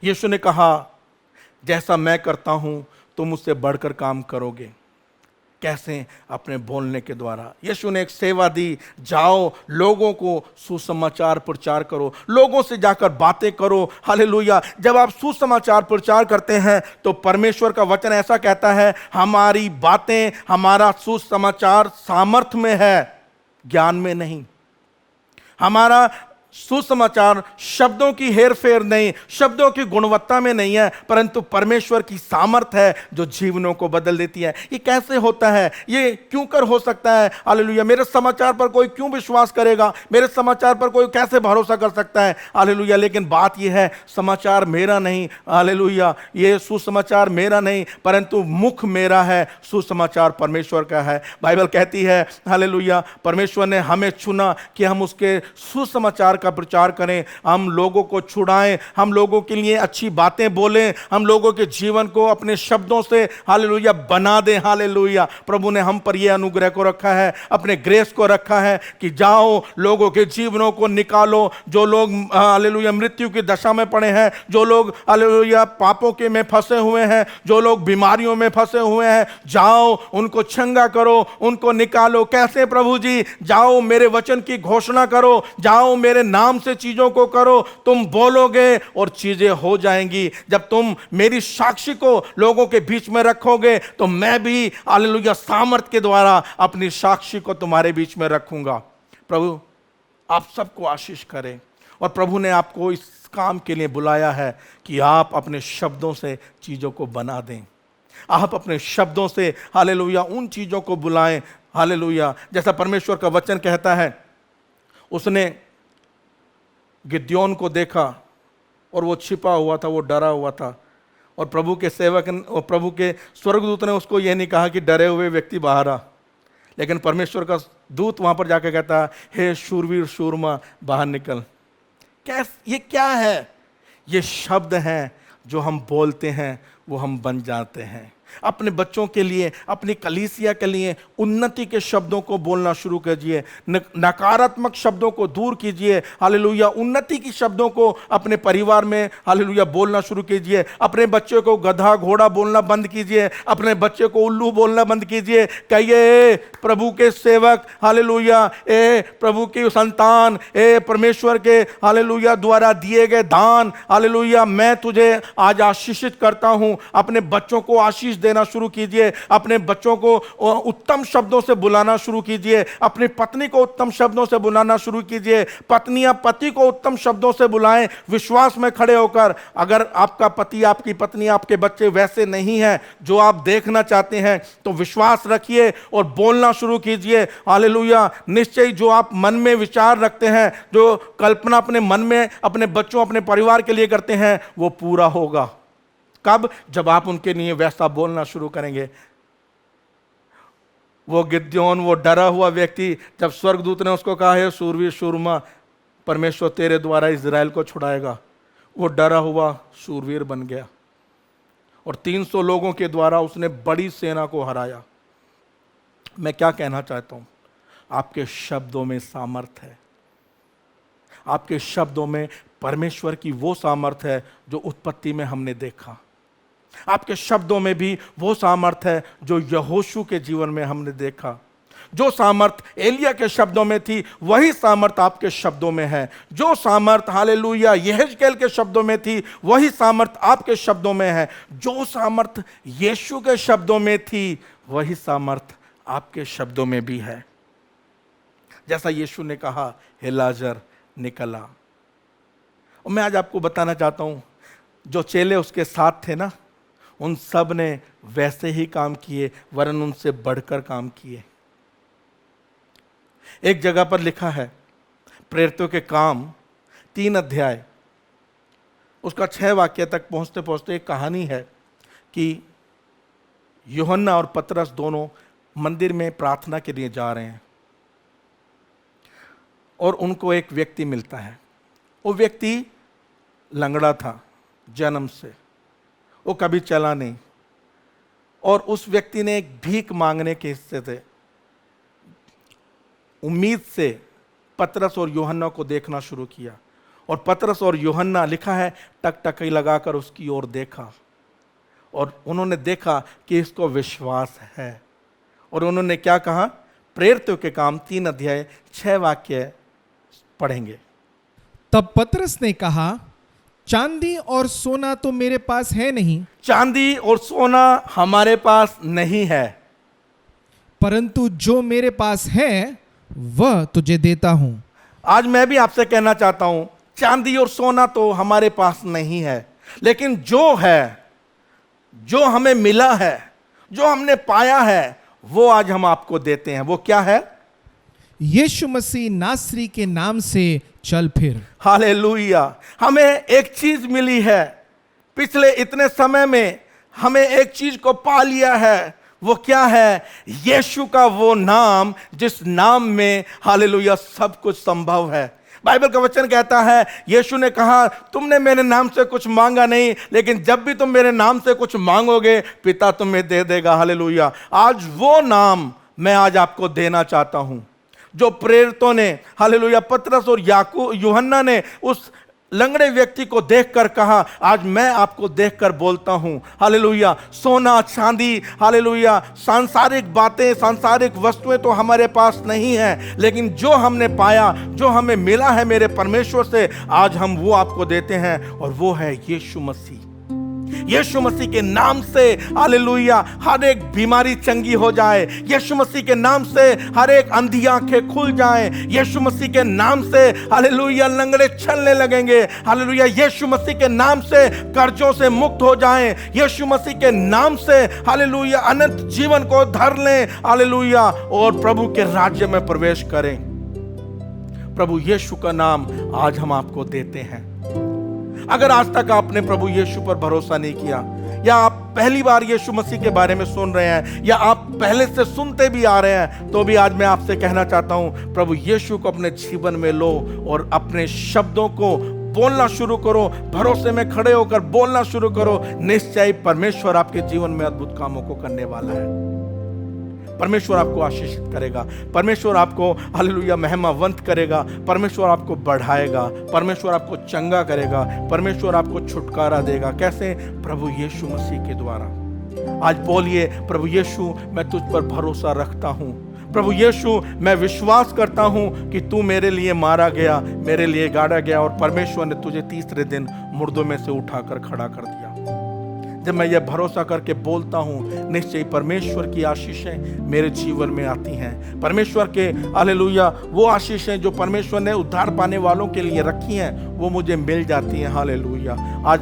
यीशु ने कहा, जैसा मैं करता हूं तुम उससे बढ़कर काम करोगे। कैसे? अपने बोलने के द्वारा। यीशु ने एक सेवा दी, जाओ लोगों को सुसमाचार प्रचार करो, लोगों से जाकर बातें करो। हालेलुया। जब आप सुसमाचार प्रचार करते हैं तो परमेश्वर का वचन ऐसा कहता है, हमारी बातें, हमारा सुसमाचार सामर्थ में है, ज्ञान में नहीं। हमारा सुसमाचार शब्दों की हेरफेर नहीं, शब्दों की गुणवत्ता में नहीं है, परंतु परमेश्वर की सामर्थ है जो जीवनों को बदल देती है। ये कैसे होता है? ये क्यों कर हो सकता है? हालेलुया। मेरे समाचार पर कोई क्यों विश्वास करेगा? मेरे समाचार पर कोई कैसे भरोसा कर सकता है? हालेलुया। लेकिन बात यह है, समाचार मेरा नहीं, हालेलुया, ये सुसमाचार मेरा नहीं, परंतु मुख मेरा है, सुसमाचार परमेश्वर का है। बाइबल कहती है, हालेलुया, परमेश्वर ने हमें चुना कि हम उसके सुसमाचार का प्रचार करें, हम लोगों को छुड़ाएं, हम लोगों के लिए अच्छी बातें बोलें, हम लोगों के जीवन को अपने शब्दों से हालेलुया बना दें। हालेलुया। प्रभु ने हम पर यह अनुग्रह को रखा है, अपने ग्रेस को रखा है कि जाओ लोगों के जीवनों को निकालो। जो लोग हालेलुया मृत्यु की दशा में पड़े हैं, जो लोग हालेलुया पापों के में फंसे हुए हैं, जो लोग बीमारियों में फंसे हुए हैं, जाओ उनको चंगा करो, उनको निकालो। कैसे प्रभु जी? जाओ मेरे वचन की घोषणा करो, जाओ मेरे नाम से चीजों को करो, तुम बोलोगे और चीजें हो जाएंगी। जब तुम मेरी साक्षी को लोगों के बीच में रखोगे तो मैं भी हालेलुया सामर्थ के द्वारा अपनी साक्षी को तुम्हारे बीच में रखूंगा। प्रभु आप सबको आशीष करें। और प्रभु ने आपको इस काम के लिए बुलाया है कि आप अपने शब्दों से चीजों को बना दें, आप अपने शब्दों से हालेलुया उन चीजों को बुलाएं। हालेलुया। जैसा परमेश्वर का वचन कहता है, उसने गिद्योन को देखा और वो छिपा हुआ था, वो डरा हुआ था, और प्रभु के सेवक और प्रभु के स्वर्गदूत ने उसको यह नहीं कहा कि डरे हुए व्यक्ति बाहर आ, लेकिन परमेश्वर का दूत वहां पर जाकर कहता, हे शूरवीर शूरमा बाहर निकल। ये क्या है? ये शब्द हैं जो हम बोलते हैं, वो हम बन जाते हैं। अपने बच्चों के लिए, अपनी कलीसिया के लिए उन्नति के शब्दों को बोलना शुरू कीजिए, नकारात्मक शब्दों को दूर कीजिए। हालेलुया। उन्नति की शब्दों को अपने परिवार में हालेलुया बोलना शुरू कीजिए। अपने बच्चे को गधा घोड़ा बोलना बंद कीजिए, अपने बच्चे को उल्लू बोलना बंद कीजिए। कहिए, प्रभु के सेवक, हालेलुया, ए प्रभु की संतान, ए परमेश्वर के हालेलुया द्वारा दिए गए दान, हालेलुया, मैं तुझे आज आशीषित करता हूं। अपने बच्चों को आशीष देना शुरू कीजिए, अपने बच्चों को उत्तम शब्दों से बुलाना शुरू कीजिए, अपनी पत्नी को उत्तम शब्दों से बुलाना शुरू कीजिए। पत्नियां पति को उत्तम शब्दों से बुलाएं, विश्वास में खड़े होकर। अगर आपका पति, आपकी पत्नी, आपके बच्चे वैसे नहीं हैं जो आप देखना चाहते हैं, तो विश्वास रखिए और बोलना शुरू कीजिए। हालेलुया। निश्चय जो आप मन में विचार रखते हैं, जो कल्पना अपने मन में अपने बच्चों, अपने परिवार के लिए करते हैं, वो पूरा होगा। कब? जब आप उनके लिए वैसा बोलना शुरू करेंगे। वो गिद्योन, वो डरा हुआ व्यक्ति, जब स्वर्गदूत ने उसको कहा, है शूरवीर शूरमा, परमेश्वर तेरे द्वारा इजराइल को छुड़ाएगा, वो डरा हुआ शूरवीर बन गया और 300 लोगों के द्वारा उसने बड़ी सेना को हराया। मैं क्या कहना चाहता हूं? आपके शब्दों में सामर्थ है। आपके शब्दों में परमेश्वर की वो सामर्थ है जो उत्पत्ति में हमने देखा। आपके शब्दों में भी वो सामर्थ है जो यहोशू के जीवन में हमने देखा। जो सामर्थ एलिया के शब्दों में थी, वही सामर्थ आपके शब्दों में है। जो सामर्थ हालेलुया यहेजकेल के शब्दों में थी, वही सामर्थ आपके शब्दों में है। जो सामर्थ यीशु के शब्दों में थी, वही सामर्थ आपके शब्दों में भी है। जैसा यीशु ने कहा, हे लाजर निकला। और मैं आज आपको बताना चाहता हूं, जो चेले उसके साथ थे ना, उन सब ने वैसे ही काम किए, वरन उनसे बढ़कर काम किए। एक जगह पर लिखा है, प्रेरितों के काम 3 अध्याय उसका 6 वाक्य तक पहुंचते पहुंचते एक कहानी है कि यूहन्ना और पतरस दोनों मंदिर में प्रार्थना के लिए जा रहे हैं और उनको एक व्यक्ति मिलता है। वो व्यक्ति लंगड़ा था जन्म से, वो कभी चला नहीं, और उस व्यक्ति ने एक भीख मांगने के हिस्से से उम्मीद से पतरस और यूहन्ना को देखना शुरू किया। और पतरस और यूहन्ना, लिखा है, टकटकी लगाकर उसकी ओर देखा और उन्होंने देखा कि इसको विश्वास है। और उन्होंने क्या कहा? प्रेरितों के काम 3 अध्याय 6 वाक्य पढ़ेंगे। तब पतरस ने कहा, चांदी और सोना तो मेरे पास है नहीं, चांदी और सोना हमारे पास नहीं है, परंतु जो मेरे पास है वह तुझे देता हूं। आज मैं भी आपसे कहना चाहता हूं, चांदी और सोना तो हमारे पास नहीं है, लेकिन जो है, जो हमें मिला है, जो हमने पाया है, वो आज हम आपको देते हैं। वो क्या है? यीशु मसीह नासरी के नाम से चल फिर। हालेलुया। हमें एक चीज मिली है, पिछले इतने समय में हमें एक चीज को पा लिया है। वो क्या है? यीशु का वो नाम जिस नाम में हालेलुया सब कुछ संभव है। बाइबल का वचन कहता है, यीशु ने कहा, तुमने मेरे नाम से कुछ मांगा नहीं, लेकिन जब भी तुम मेरे नाम से कुछ मांगोगे पिता तुम्हें दे देगा। हालेलुया। आज वो नाम मैं आज आपको देना चाहता हूं जो प्रेरितों ने, हालेलुया, पतरस और यूहन्ना ने उस लंगड़े व्यक्ति को देखकर कहा, आज मैं आपको देखकर बोलता हूं। हालेलुया। सोना चांदी, हालेलुया, सांसारिक बातें, सांसारिक वस्तुएं तो हमारे पास नहीं है, लेकिन जो हमने पाया, जो हमें मिला है मेरे परमेश्वर से, आज हम वो आपको देते हैं, और वो है यीशु मसीह। यीशु मसीह के नाम से हालेलुया हर एक बीमारी चंगी हो जाए। यीशु मसीह के नाम से हर एक अंधी आंखें खुल जाएं। यीशु मसीह के नाम से हालेलुया लंगड़े चलने लगेंगे। हालेलुया। यीशु मसीह के नाम से कर्जों से मुक्त हो जाएं। यीशु मसीह के नाम से हालेलुया अनंत जीवन को धर लें। हालेलुया। और प्रभु के राज्य में प्रवेश करें। प्रभु यीशु का नाम आज हम आपको देते हैं। अगर आज तक आपने प्रभु यीशु पर भरोसा नहीं किया, या आप पहली बार यीशु मसीह के बारे में सुन रहे हैं, या आप पहले से सुनते भी आ रहे हैं, तो भी आज मैं आपसे कहना चाहता हूं, प्रभु यीशु को अपने जीवन में लो और अपने शब्दों को बोलना शुरू करो। भरोसे में खड़े होकर बोलना शुरू करो। निश्चय परमेश्वर आपके जीवन में अद्भुत कामों को करने वाला है। परमेश्वर आपको आशीषित करेगा। परमेश्वर आपको हालेलुया महिमावंत करेगा। परमेश्वर आपको बढ़ाएगा। परमेश्वर आपको चंगा करेगा। परमेश्वर आपको छुटकारा देगा। कैसे? प्रभु यीशु मसीह के द्वारा। आज बोलिए, प्रभु यीशु मैं तुझ पर भरोसा रखता हूं। प्रभु यीशु मैं विश्वास करता हूं कि तू मेरे लिए मारा गया, मेरे लिए गाड़ा गया, और परमेश्वर ने तुझे तीसरे दिन मुर्दों में से उठाकर खड़ा कर दिया। जब मैं ये भरोसा करके बोलता हूँ, निश्चय परमेश्वर की आशीषें मेरे जीवन में आती हैं। परमेश्वर के हालेलुया वो आशीषें जो परमेश्वर ने उद्धार पाने वालों के लिए रखी हैं, वो मुझे मिल जाती हैं। हालेलुया। आज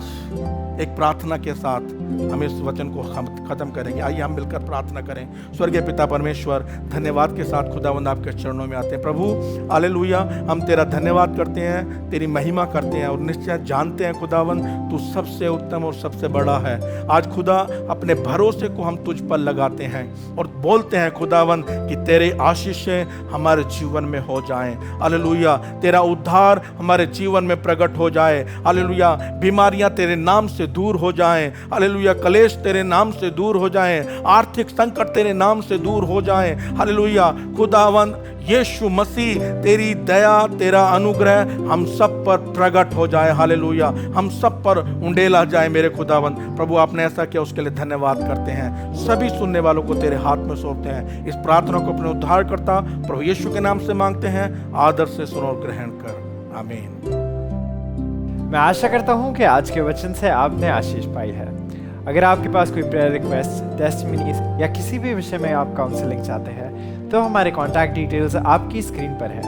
एक प्रार्थना के साथ हम इस वचन को खत्म करेंगे। आइए हम मिलकर प्रार्थना करें। स्वर्गीय पिता परमेश्वर, धन्यवाद के साथ खुदावंद आपके चरणों में आते हैं। प्रभु हालेलुया, हम तेरा धन्यवाद करते हैं, तेरी महिमा करते हैं, और निश्चय जानते हैं खुदावंद तू सबसे उत्तम और सबसे बड़ा है। आज खुदा अपने भरोसे को हम तुझ पर लगाते हैं और बोलते हैं खुदावंद कि तेरे आशीषें हमारे जीवन में हो जाएं। हालेलुया। तेरा उद्धार हमारे जीवन में प्रकट हो जाए। हालेलुया। बीमारियां तेरे नाम से दूर हो जाएं। हालेलुया। कलेश तेरे नाम से दूर हो जाएं। आर्थिक संकट तेरे नाम से दूर हो जाएं। हालेलुया। खुदावंद यीशु मसीह तेरी दया, तेरा अनुग्रह हम सब पर प्रकट हो जाए। हालेलुया। हम सब पर उंडेला जाए मेरे खुदावंद। प्रभु आपने ऐसा किया, उसके लिए धन्यवाद करते हैं। सभी सुनने वालों को तेरे हाथ में सौंपते हैं। इस प्रार्थना को अपने उद्धारकर्ता प्रभु यीशु के नाम से मांगते हैं। आदर से सुनो और ग्रहण कर। आमीन। मैं आशा करता हूँ कि आज के वचन से आपने आशीष पाई है। अगर आपके पास कोई प्रेयर रिक्वेस्ट, टेस्टिमनीज या किसी भी विषय में आप काउंसलिंग चाहते हैं, तो हमारे कॉन्टैक्ट डिटेल्स आपकी स्क्रीन पर है।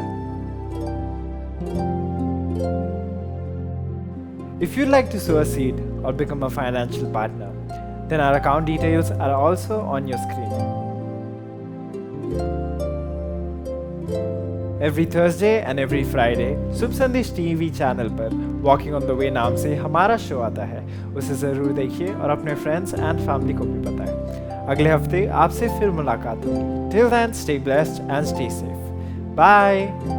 If you'd like to sow a seed or become a financial partner, then our account details are also on your screen. Every Thursday and every Friday, शुभ संदेश टीवी चैनल पर walking on the way नाम से हमारा show आता है। उसे ज़रूर देखिए और अपने फ्रेंड्स एंड फैमिली को भी बताएं। अगले हफ्ते आपसे फिर मुलाकात होगी। Till then, stay blessed and stay safe. Bye.